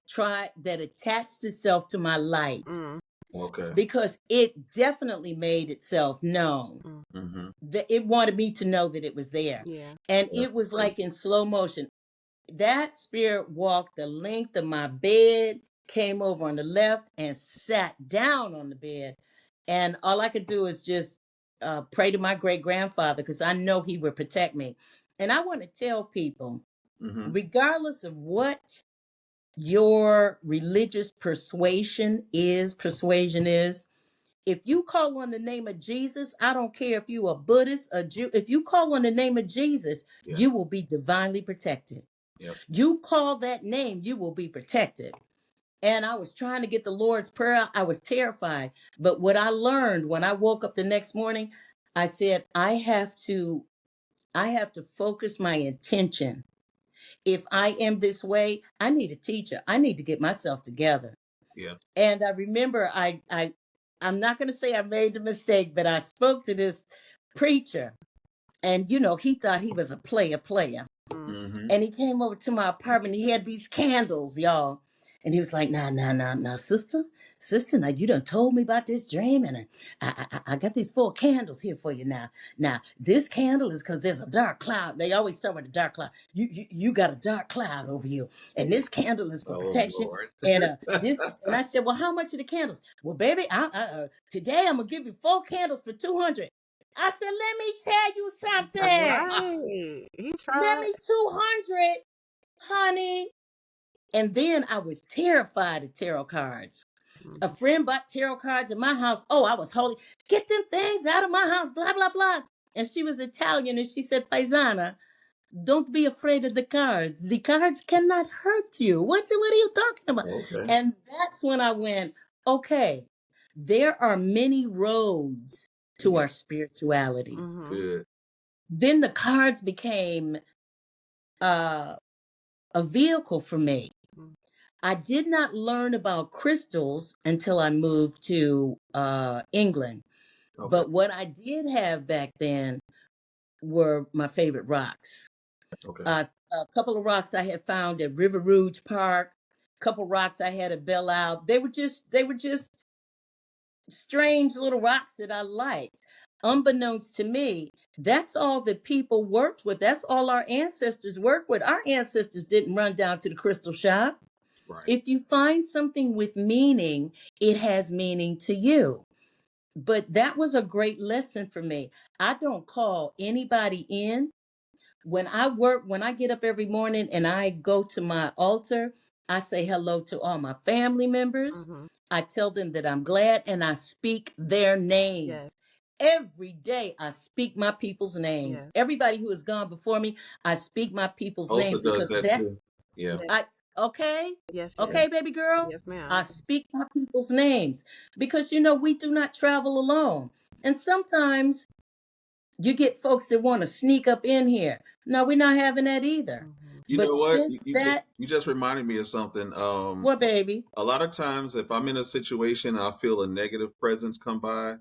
attached itself to my light, Mm, Okay. because it definitely made itself known. mm, Mm-hmm. That it wanted me to know that it was there. yeah. And That's it was crazy. like in slow motion. That spirit walked the length of my bed, came over on the left, and sat down on the bed. And all I could do is just pray to my great grandfather, because I know he would protect me. And I want to tell people, Mm-hmm. regardless of what your religious persuasion is, if you call on the name of Jesus, I don't care if you a Buddhist, a Jew, if you call on the name of Jesus, Yeah. you will be divinely protected. Yep. You call that name, you will be protected. And I was trying to get the Lord's Prayer out. I was terrified. But what I learned when I woke up the next morning, I said, I have to focus my intention. If I am this way, I need a teacher. I need to get myself together. Yeah. And I remember I'm not going to say I made the mistake, but I spoke to this preacher, and he thought he was a player. Mm, Mm-hmm. And he came over to my apartment. He had these candles, y'all. And he was like, nah, sister, now you done told me about this dream. And I got these 4 candles here for you now. Now, this candle is because there's a dark cloud. They always start with a dark cloud. You got a dark cloud over you. And this candle is for Oh protection. Lord. And I said, well, how much are the candles? Well, baby, today I'm going to give you 4 candles for 200. I said, let me tell you something. right. He Let tried. me 200, honey. And then I was terrified of tarot cards. A Mhm. friend bought tarot cards in my house. Oh, I was holy. Get them things out of my house, blah, blah, blah. And she was Italian, and she said, Paisana, don't be afraid of the cards. The cards cannot hurt you. What are you talking about? Okay. And that's when I went, okay, there are many roads to Yeah. our spirituality. Mhm. Good. Then the cards became uh, a vehicle for me. Mm, I did not learn about crystals until I moved to England. Okay. But what I did have back then were my favorite rocks. Okay. A couple of rocks I had found at River Rouge Park. A couple of rocks I had at Belle Isle. They were just strange little rocks that I liked. Unbeknownst to me, that's all that people worked with. That's all our ancestors worked with. Our ancestors didn't run down to the crystal shop. Right. If you find something with meaning, it has meaning to you. But that was a great lesson for me. I don't call anybody in. When I get up every morning and I go to my altar, I say hello to all my family members. mhm. I tell them that I'm glad, and I speak their Yes. names. Every day I speak my people's names. Yes. Everybody who has gone before me, I speak my people's Osa names, does because that that too. Yeah. Yes. I okay? Yes. Yes. Okay, baby girl? Yes, ma'am. I speak my people's names, because we do not travel alone. And sometimes you get folks that want to sneak up in here. No, we're not having that either. Mhm. You know But what? You, since you just that, you just reminded me of something. what, baby? A lot of times if I'm in a situation and I feel a negative presence come by,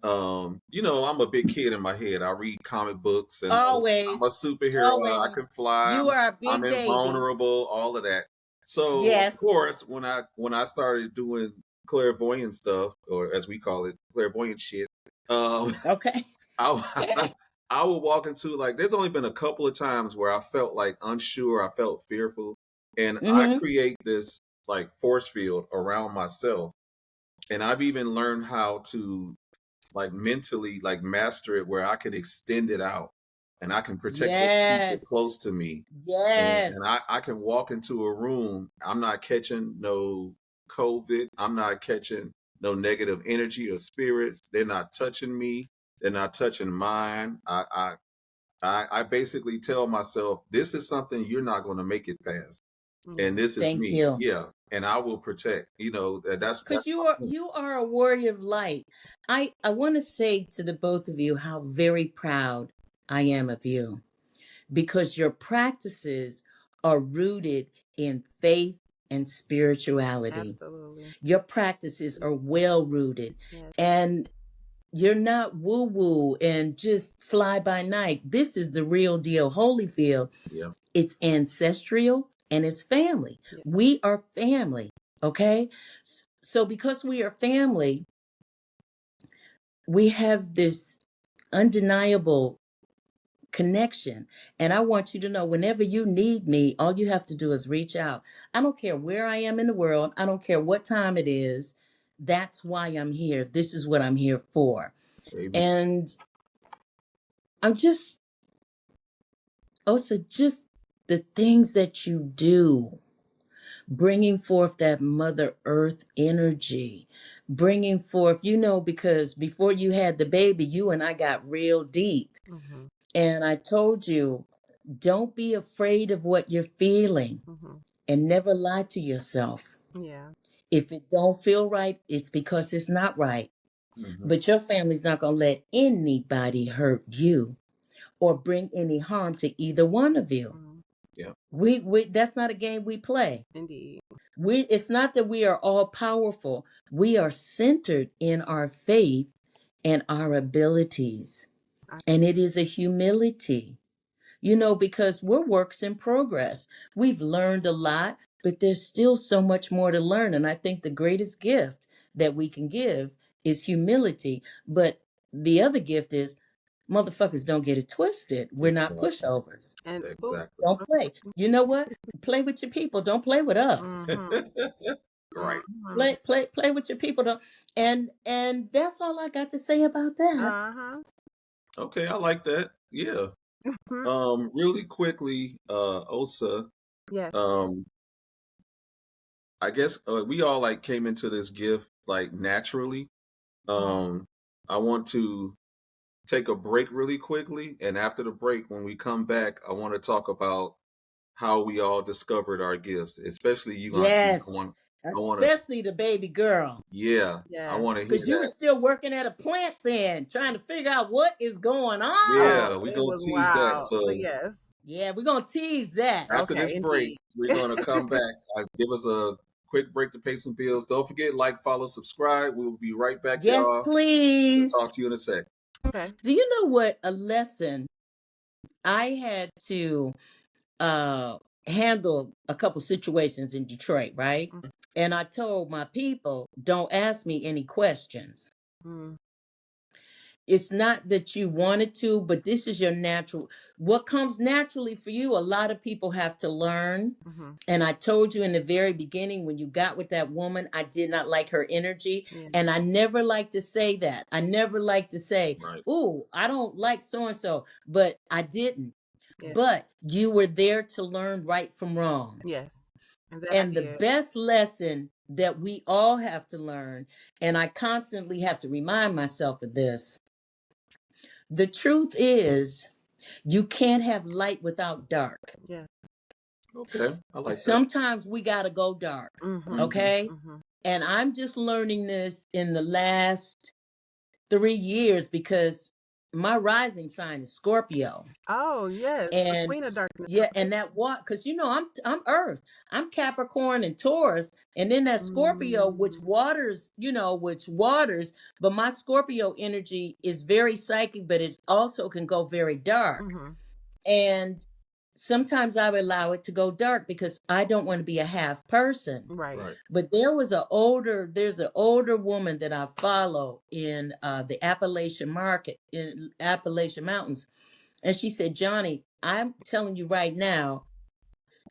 I'm a big kid in my head. I read comic books and I'm a Always, superhero. I always. can fly. You are a I'm big baby. invulnerable. All of that. So of Yes. course, when I started doing clairvoyant stuff, or as we call it, clairvoyant shit, um, Okay. I I would walk into, like, there's only been a couple of times where I felt like unsure, I felt fearful, and I Mm-hmm. create this like force field around myself. And I've even learned how to like mentally like master it where I can extend it out and I can protect the people Yes. close to me. And Yes. I can walk into a room. I'm not catching no COVID. I'm not catching no negative energy or spirits. They're not touching me. They're not touching mine. I basically tell myself, this is something you're not going to make it past. and this is Thank me. you. Yeah, and I will protect. That's Because my point. you are a warrior of light. I want to say to the both of you how very proud I am of you, because your practices are rooted in faith and spirituality. Absolutely. Your practices are well rooted, Yes. and you're not woo woo and just fly by night. This is the real deal. Holyfield, Yeah. it's ancestral and it's family. Yeah. We are family, okay? So because we are family, we have this undeniable connection. And I want you to know, whenever you need me, all you have to do is reach out. I don't care where I am in the world. I don't care what time it is. That's why I'm here. This is what I'm here for. Amen. And I'm just also just the things that you do, bringing forth that Mother Earth energy, bringing forth, because before you had the baby, you and I got real deep. Mm-hmm. And I told you, don't be afraid of what you're feeling, Mm-hmm. and never lie to yourself. Yeah. If it don't feel right, it's because it's not right. Hmm. But your family's not going to let anybody hurt you or bring any harm to either one of you. Mm-hmm. Yeah. We that's not a game we play. Indeed. It's not that we are all powerful. We are centered in our faith and our abilities. I, And it is a humility, because we're works in progress. We've learned a lot, but there's still so much more to learn. And I think the greatest gift that we can give is humility. But the other gift is, motherfuckers, don't get it twisted. We're not Exactly. pushovers. and Exactly. Don't play. You know what? Play with your people. Don't play with us. mm-hmm. Right. Mm-hmm. Play with your people. Don't, and that's all I got to say about that. Uh-huh. Okay, I like that. Yeah. Mhm. Really quickly, Osa, Yes. um, I guess we all like came into this gift like naturally. Um, I want to take a break really quickly, and after the break, when we come back, I want to talk about how we all discovered our gifts, especially you, Auntie. Yes, I want to, especially the baby girl. yeah, I Yes. want to hear Because you were that. still working at a plant then, trying to figure out what is going on. Oh, Yeah, we it gonna was tease that. wild. But So yes. Yeah, we're going to tease that. after this Okay, break, indeed. we're gonna come back. Give us a quick break to pay some bills. Don't forget, like, follow, subscribe. We'll be right back, Yes, y'all. We'll please. talk to you in a sec. Okay. Do you know what a lesson I had to uh, handle a couple situations in Detroit, right? And I told my people, don't ask me any questions. Mm-hmm. It's not that you wanted to, but this is your natural. What comes naturally for you, a lot of people have to learn. Mm-hmm. And I told you in the very beginning, when you got with that woman, I did not like her energy. Yeah. And I never like to say that. I never like to say, Right. "Ooh, I don't like so and so," but I didn't. Yeah. But you were there to learn right from wrong. Yes. And that I And the did. best lesson that we all have to learn, and I constantly have to remind myself of this, the truth is, you can't have light without dark. Yeah. Okay, I like that. Sometimes we got to go dark, Mm-hmm. Hmm. okay? Mm-hmm. And I'm just learning this in the last 3 years because my rising sign is Scorpio. Oh, yes. The And Queen of Darkness. yeah, Okay. and that what, because I'm Earth, I'm Capricorn and Taurus, and then that Scorpio, which Mm-hmm. waters, but my Scorpio energy is very psychic, but it also can go very dark. Mm-hmm. And sometimes I would allow it to go dark because I don't want to be a half person. Right. Right. But there's an older woman that I follow in the Appalachian market in Appalachian Mountains. And she said, Johnny, I'm telling you right now,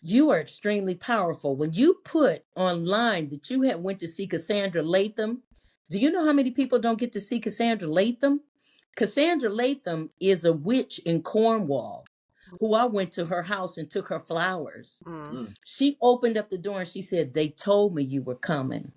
you are extremely powerful. When you put online that you had went to see Cassandra Latham, do you know how many people don't get to see Cassandra Latham? Cassandra Latham is a witch in Cornwall who I went to her house and took her flowers. Mm-hmm. Mm. She opened up the door and she said, they told me you were coming.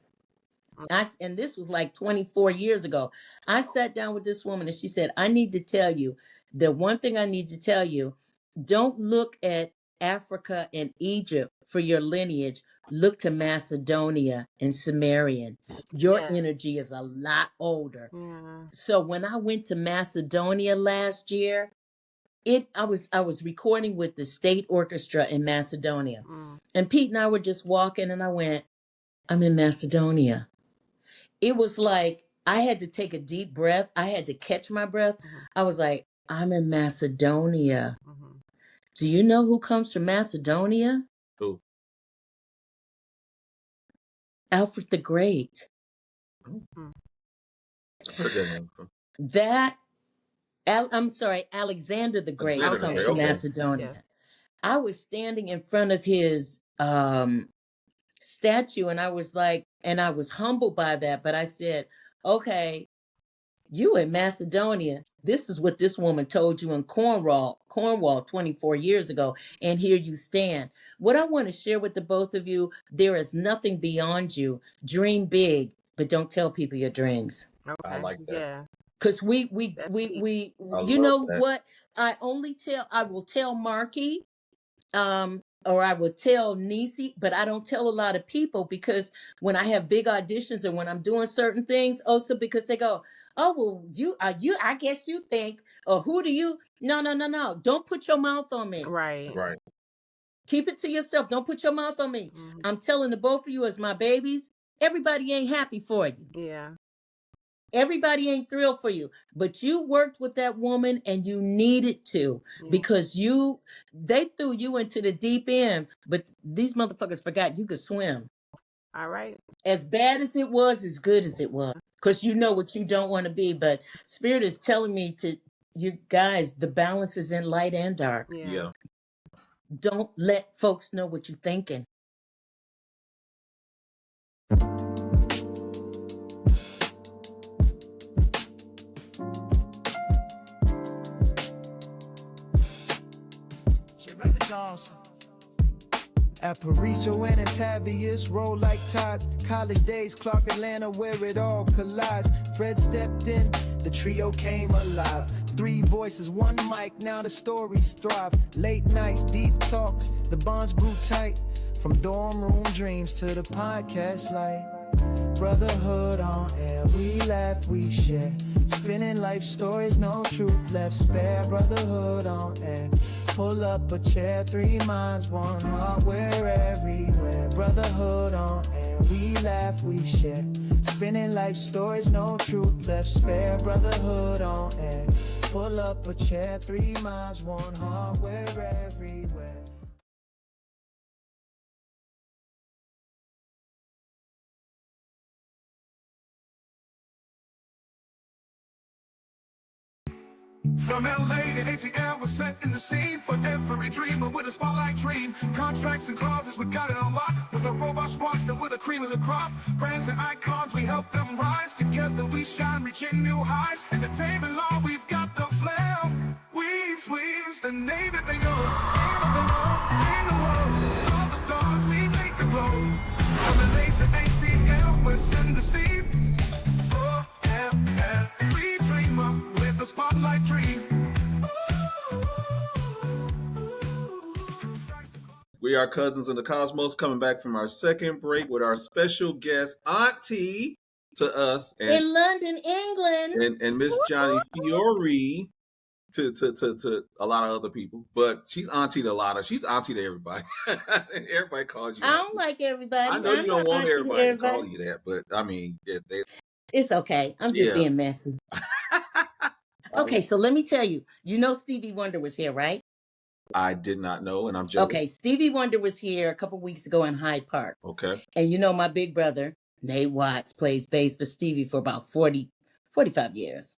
And this was like 24 years ago. I sat down with this woman and she said, I need to tell you, the one thing I need to tell you, don't look at Africa and Egypt for your lineage, look to Macedonia and Sumerian. Your Yeah. energy is a lot older. Yeah. So when I went to Macedonia last year, I was recording with the state orchestra in Macedonia. Mm. And Pete and I were just walking and I went, I'm in Macedonia. It was like I had to take a deep breath. I had to catch my breath. Mhm. I was like, I'm in Macedonia. Mhm. Do you know who comes from Macedonia? Who? Alfred the Great. Mm. Heard that name before. I'm sorry, Alexander the Great Alexander the comes Great, from okay. Macedonia. Yes. I was standing in front of his statue and I was like, and I was humbled by that, but I said, okay, you in Macedonia. This is what this woman told you in Cornwall 24 years ago. And here you stand. What I want to share with the both of you, there is nothing beyond you. Dream big, but don't tell people your dreams. Okay. I like that. Yeah. Because That's deep. I you love know that. what? I will tell Marky, or I would tell Nisi, but I don't tell a lot of people because when I have big auditions and when I'm doing certain things, also because they go, oh, well, I guess you think, or who do you? No. Don't put your mouth on me. Right. Right. Keep it to yourself. Don't put your mouth on me. Mhm. I'm telling the both of you as my babies, everybody ain't happy for you. Yeah. Everybody ain't thrilled for you, but you worked with that woman and you needed to Yeah. because they threw you into the deep end, but these motherfuckers forgot you could swim. All right. As bad as it was, as good as it was, because you know what you don't want to be. But Spirit is telling me to you guys, the balance is in light and dark. Yeah. Yeah. Don't let folks know what you're thinking. Aparicio and Antavius roll like tides. College days, Clark Atlanta, where it all collides. Fred stepped in, the trio came alive. 3 voices, 1 mic, now the stories thrive. Late nights, deep talks, the bonds grew tight. From dorm room dreams to the podcast light. Brotherhood on air, we laugh, we share. Spinning life stories, no truth left spare. Brotherhood on air, pull up a chair, 3 minds, 1 heart, we're everywhere. Brotherhood on air, we laugh, we share. Spinning life stories, no truth left spare. Brotherhood on air, pull up a chair, 3 minds, 1 heart, we're everywhere. From LA to ATL, we're setting the scene for every dreamer with a spotlight dream. Contracts and clauses, we got it on lock. With a robust roster, with the cream of the crop. Brands and icons, we help them rise. Together we shine, reaching new heights. Entertainment law, we've got the flair. Weaves, the name that they know. Name of the know, in the world. All the stars, we make the glow. From LA to ATL, we're setting the scene. For every dreamer with the spotlight dream. We are Cousins in the Cosmos, coming back from our second break with our special guest, Auntie to us, In London, England. and Miss Johnny Fiori to a lot of other people. But she's Auntie to a lot of, she's Auntie to everybody. Everybody calls you I don't Auntie. like everybody. I know I'm you don't not want auntie to everybody to everybody. call you that, but I mean, It's okay. I'm just Yeah. being messy. Okay, so let me tell you. You know Stevie Wonder was here, right? I did not know, and I'm jealous. Okay, Stevie Wonder was here a couple weeks ago in Hyde Park. Okay. And you know my big brother, Nate Watts, plays bass for Stevie for about 45 years.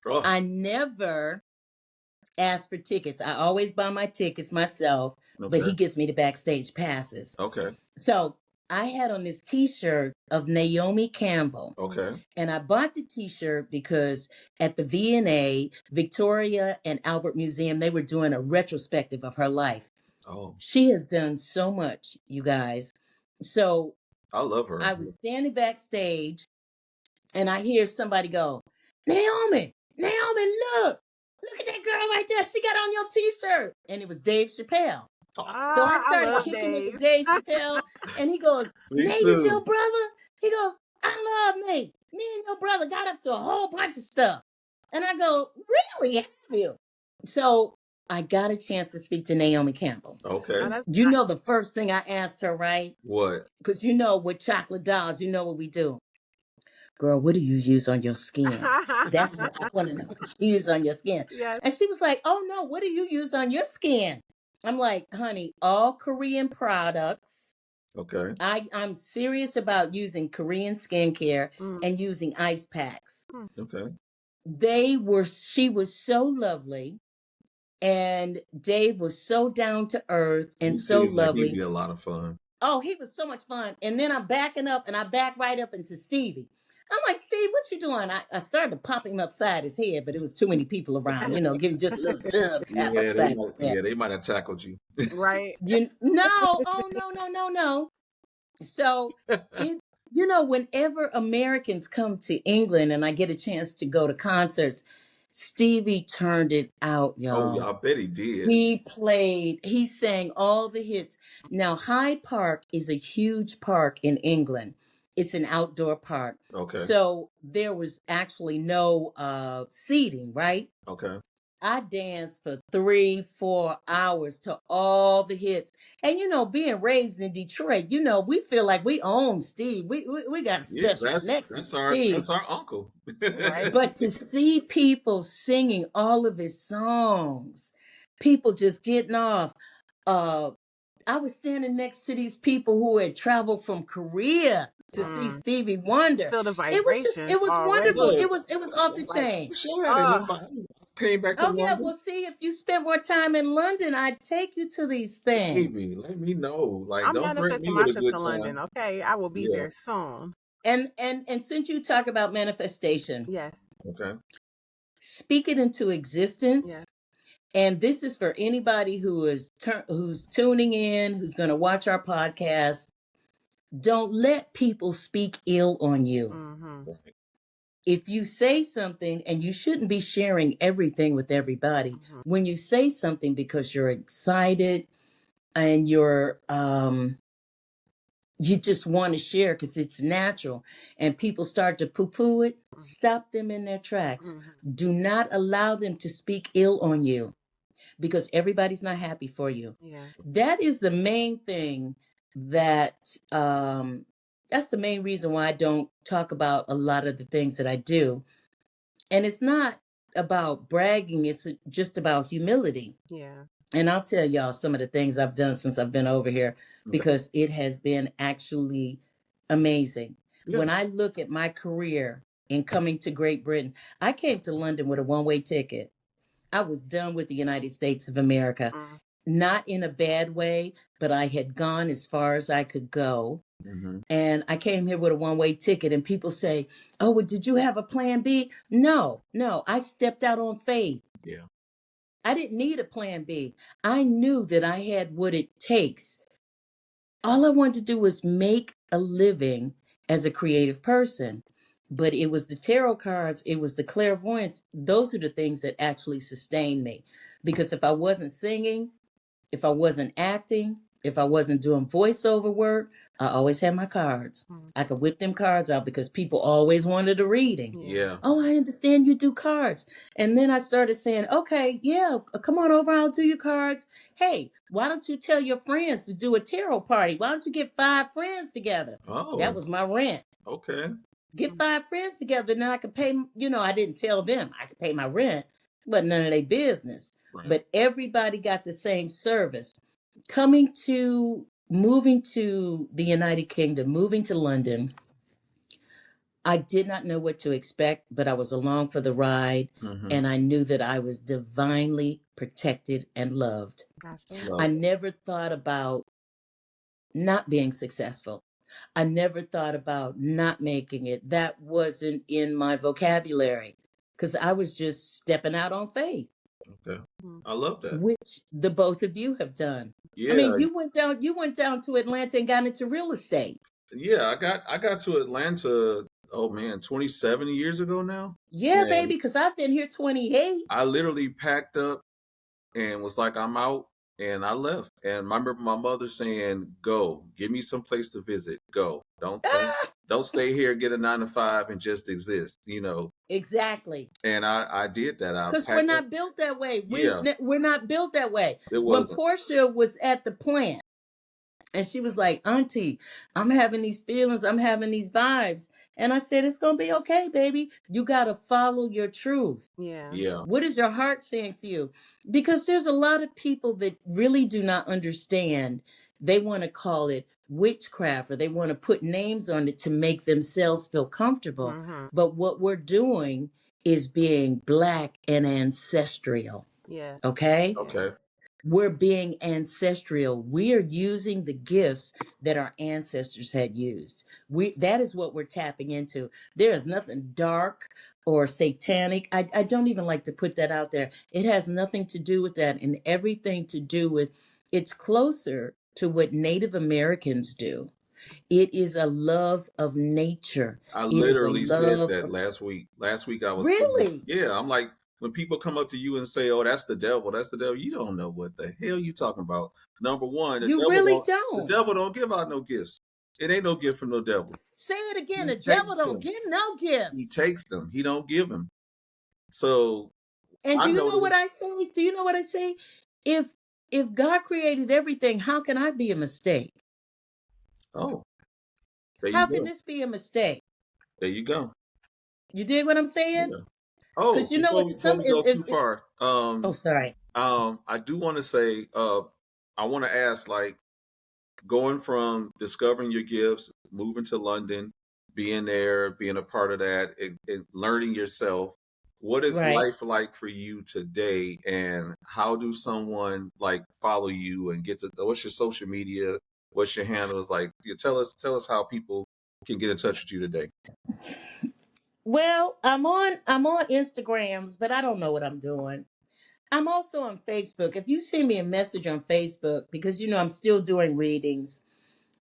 Oh, I never ask for tickets. I always buy my tickets myself, but okay. he gives me the backstage passes. Okay. So I had on this t-shirt of Naomi Campbell. Okay. And I bought the t-shirt because at the V&A, Victoria and Albert Museum, they were doing a retrospective of her life. Oh, She has done so much, you guys. So I love her. I was standing backstage and I hear somebody go, Naomi, look at that girl right there. She got on your t-shirt. And it was Dave Chappelle. So I I started love kicking it with Dave. Dave Chappelle, and he goes, Me "Nate is your too. brother?" He goes, "I love Nate. Me and your brother got up to a whole bunch of stuff." And I go, "Really? Have you?" So I got a chance to speak to Naomi Campbell. Oh, Okay. that's You know the first thing I asked her, right? What? Because you know with chocolate dolls, you know what we do. Girl, what do you use on your skin? That's what I want to know what you use on your skin. yes. And she was like, "Oh no, what do you use on your skin?" I'm like, "Honey, all Korean products. Okay. I'm serious about using Korean skincare Mm, and using ice packs." mm. Okay. She was so lovely, and Dave was so down to earth He and so seems like he'd lovely. be a lot of fun. Oh, he was so much fun. And then I'm backing up and I back right up into Stevie. I'm like, "Steve, what you doing?" I started to pop him upside his head, but it was too many people around, give him just a little tap Yeah, they upside might. his head. Yeah, they might have tackled you. Right. Oh no. So it, whenever Americans come to England and I get a chance to go to concerts, Stevie turned it out, Oh, yeah, y'all. I bet he did. He sang all the hits. Now, Hyde Park is a huge park in England. It's an outdoor park. Okay. So there was actually no seating, right? Okay. I danced for 3-4 hours to all the hits. And being raised in Detroit, we feel like we own Steve. We got a Yeah, special connection to Steve. that's our uncle. Right. But to see people singing all of his songs, people just getting off. Uh, I was standing next to these people who had traveled from Korea to see Mm. Stevie You Wonder. feel the It was just, vibrations it was wonderful. already. Look, It was off the Like, chain. we sure had it. oh, If I came back to Oh yeah, London, well, see, if you spent more time in London, I'd take you to these things. let me know. Like, I'm don't threaten manifesting me my with a trip good to time. London. Okay. I will be Yeah. there soon. And since you talk about manifestation, Yes. Okay. speak it into Yes. existence. And this is for anybody who's tuning in, who's going to watch our podcast. Don't let people speak ill on you. Mm-hmm. Right. If you say something, and you shouldn't be sharing everything with everybody, Mm-hmm. when you say something because you're excited and you just want to share because it's natural, and people start to poo-poo it, stop them in their tracks. Mm-hmm. Do not allow them to speak ill on you, because everybody's not happy for you. Yeah. That is the main thing that that's the main reason why I don't talk about a lot of the things that I do. And it's not about bragging, it's just about humility. Yeah. And I'll tell y'all some of the things I've done since I've been over here, Okay. because it has been actually amazing. Yeah. When I look at my career in coming to Great Britain, I came to London with a one-way ticket. I was done with the United States of America, Mm. not in a bad way, but I had gone as far as I could go. Mm-hmm. And I came here with a one-way ticket, and people say, "Oh, well, did you have a plan B?" No, I stepped out on faith. Yeah. I didn't need a plan B. I knew that I had what it takes. All I wanted to do was make a living as a creative person. But it was the tarot cards, it was the clairvoyance. Those are the things that actually sustained me. Because if I wasn't singing, if I wasn't acting, if I wasn't doing voiceover work, I always had my cards. Mm. I could whip them cards out because people always wanted a reading. Yeah. Yeah. "Oh, I understand you do cards." And then I started saying, "Okay, yeah, come on over, I'll do your cards. Hey, why don't you tell your friends to do a tarot party? Why don't you get 5 friends together?" That Oh. was my rent. Okay. Get 5 friends together, then I could pay, I didn't tell them I could pay my rent, but none of their business. Right. But everybody got the same service. Moving to the United Kingdom, moving to London, I did not know what to expect, but I was along for the ride, Mm-hmm. and I knew that I was divinely protected and loved. Gotcha. I Love. never thought about not being successful. I never thought about not making it. That wasn't in my vocabulary, because I was just stepping out on faith, Okay. Mm. I love that. which the both of you have done. Yeah. I mean, you went down to Atlanta and got into real estate. Yeah. I got to Atlanta. Oh man, 27 years ago now. Yeah, And baby, because I've been here 28. I literally packed up and was like, I'm out. and I left. And I remember my mother saying, "Go, give me some place to visit. Go, don't stay here, get a 9 to 5, and just exist." Exactly. And I did that. I Because we're packed up. not built that way. Yeah, We're not built that way. it When wasn't. Portia was at the plant, and she was like, Auntie, I'm having these feelings, I'm having these vibes. And I said, it's going to be okay, baby. You got to follow your truth. Yeah. Yeah, What is your heart saying to you? Because there's a lot of people that really do not understand. They want to call it witchcraft, or they want to put names on it to make themselves feel comfortable. Mm-hmm. But what we're doing is being Black and ancestral. Yeah. Okay? okay. We're being ancestral. We are using the gifts that our ancestors had used. That is what we're tapping into. There is nothing dark or satanic. I don't even like to put that out there. It has nothing to do with that, and everything to do with, it's closer to what Native Americans do. It is a love of nature. I It is a literally said love that of, last week. Last week I was saying, really? yeah, I'm like, when people come up to you and say, "Oh, that's the devil," you don't know what the hell you talking about. Number one, You really the don't. devil don't give out no gifts. It ain't no gift from no devil. Say it again. He The devil takes don't them. give no He gifts. takes them. He don't give them. So And do I you know what noticed. I say? Do you know what I say? If if God created everything, how can I be a mistake? Oh, there you How can go. this be a mistake? There you go. You dig what I'm saying? Yeah. Oh, Because you know what? before we go too far, Oh, sorry. I do want to say, I want to ask, like, going from discovering your gifts, moving to London, being there, being a part of that, and learning yourself. What is Right. life like for you today, and how do someone like follow you and get to? What's your social media? What's your handles? Like, tell us how people can get in touch with you today. Well, I'm on Instagrams, but I don't know what I'm doing. I'm also on Facebook. If you send me a message on Facebook, because I'm still doing readings,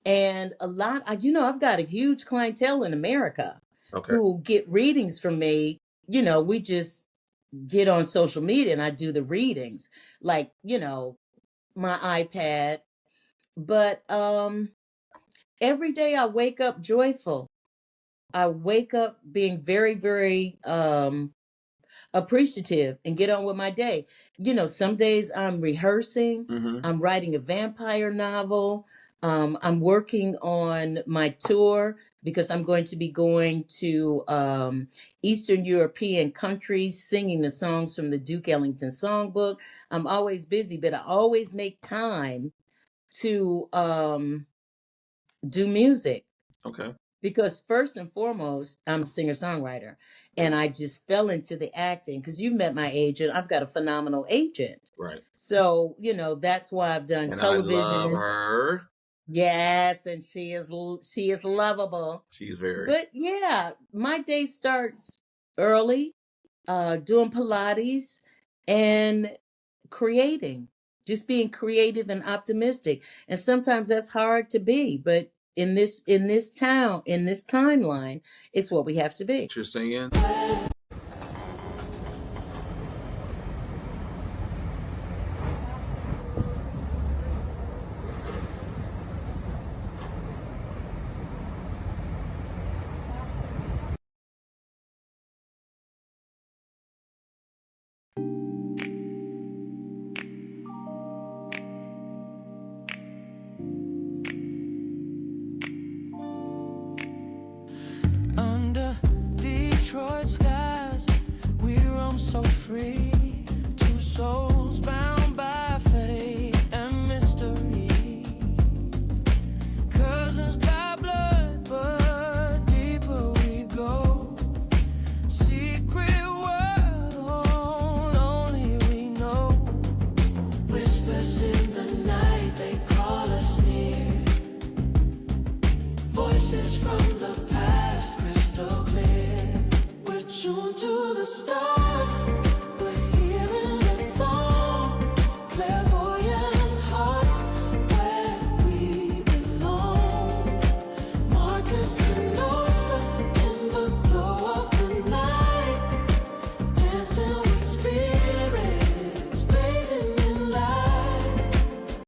and I've got a huge clientele in America Okay. who get readings from me. We just get on social media and I do the readings, like, my iPad. But every day I wake up joyful. I wake up being very, very appreciative and get on with my day. Some days I'm rehearsing, Mm-hmm. I'm writing a vampire novel, I'm working on my tour because I'm going to be going to Eastern European countries singing the songs from the Duke Ellington songbook. I'm always busy, but I always make time to do music. Okay. Because first and foremost, I'm a singer-songwriter, and I just fell into the acting because you met my agent. I've got a phenomenal agent. Right. So, that's why I've done And I love television. her. Yes, and she is lovable. She's very. But yeah, my day starts early, doing Pilates and creating, just being creative and optimistic. And sometimes that's hard to be, but in this timeline, it's what we have to be. What you're saying? Under Detroit skies, we roam so free. Two souls bound by fate and mystery. Cousins by blood, but deeper we go. Secret world, only we know. Whispers in the night, they call us near. Voices from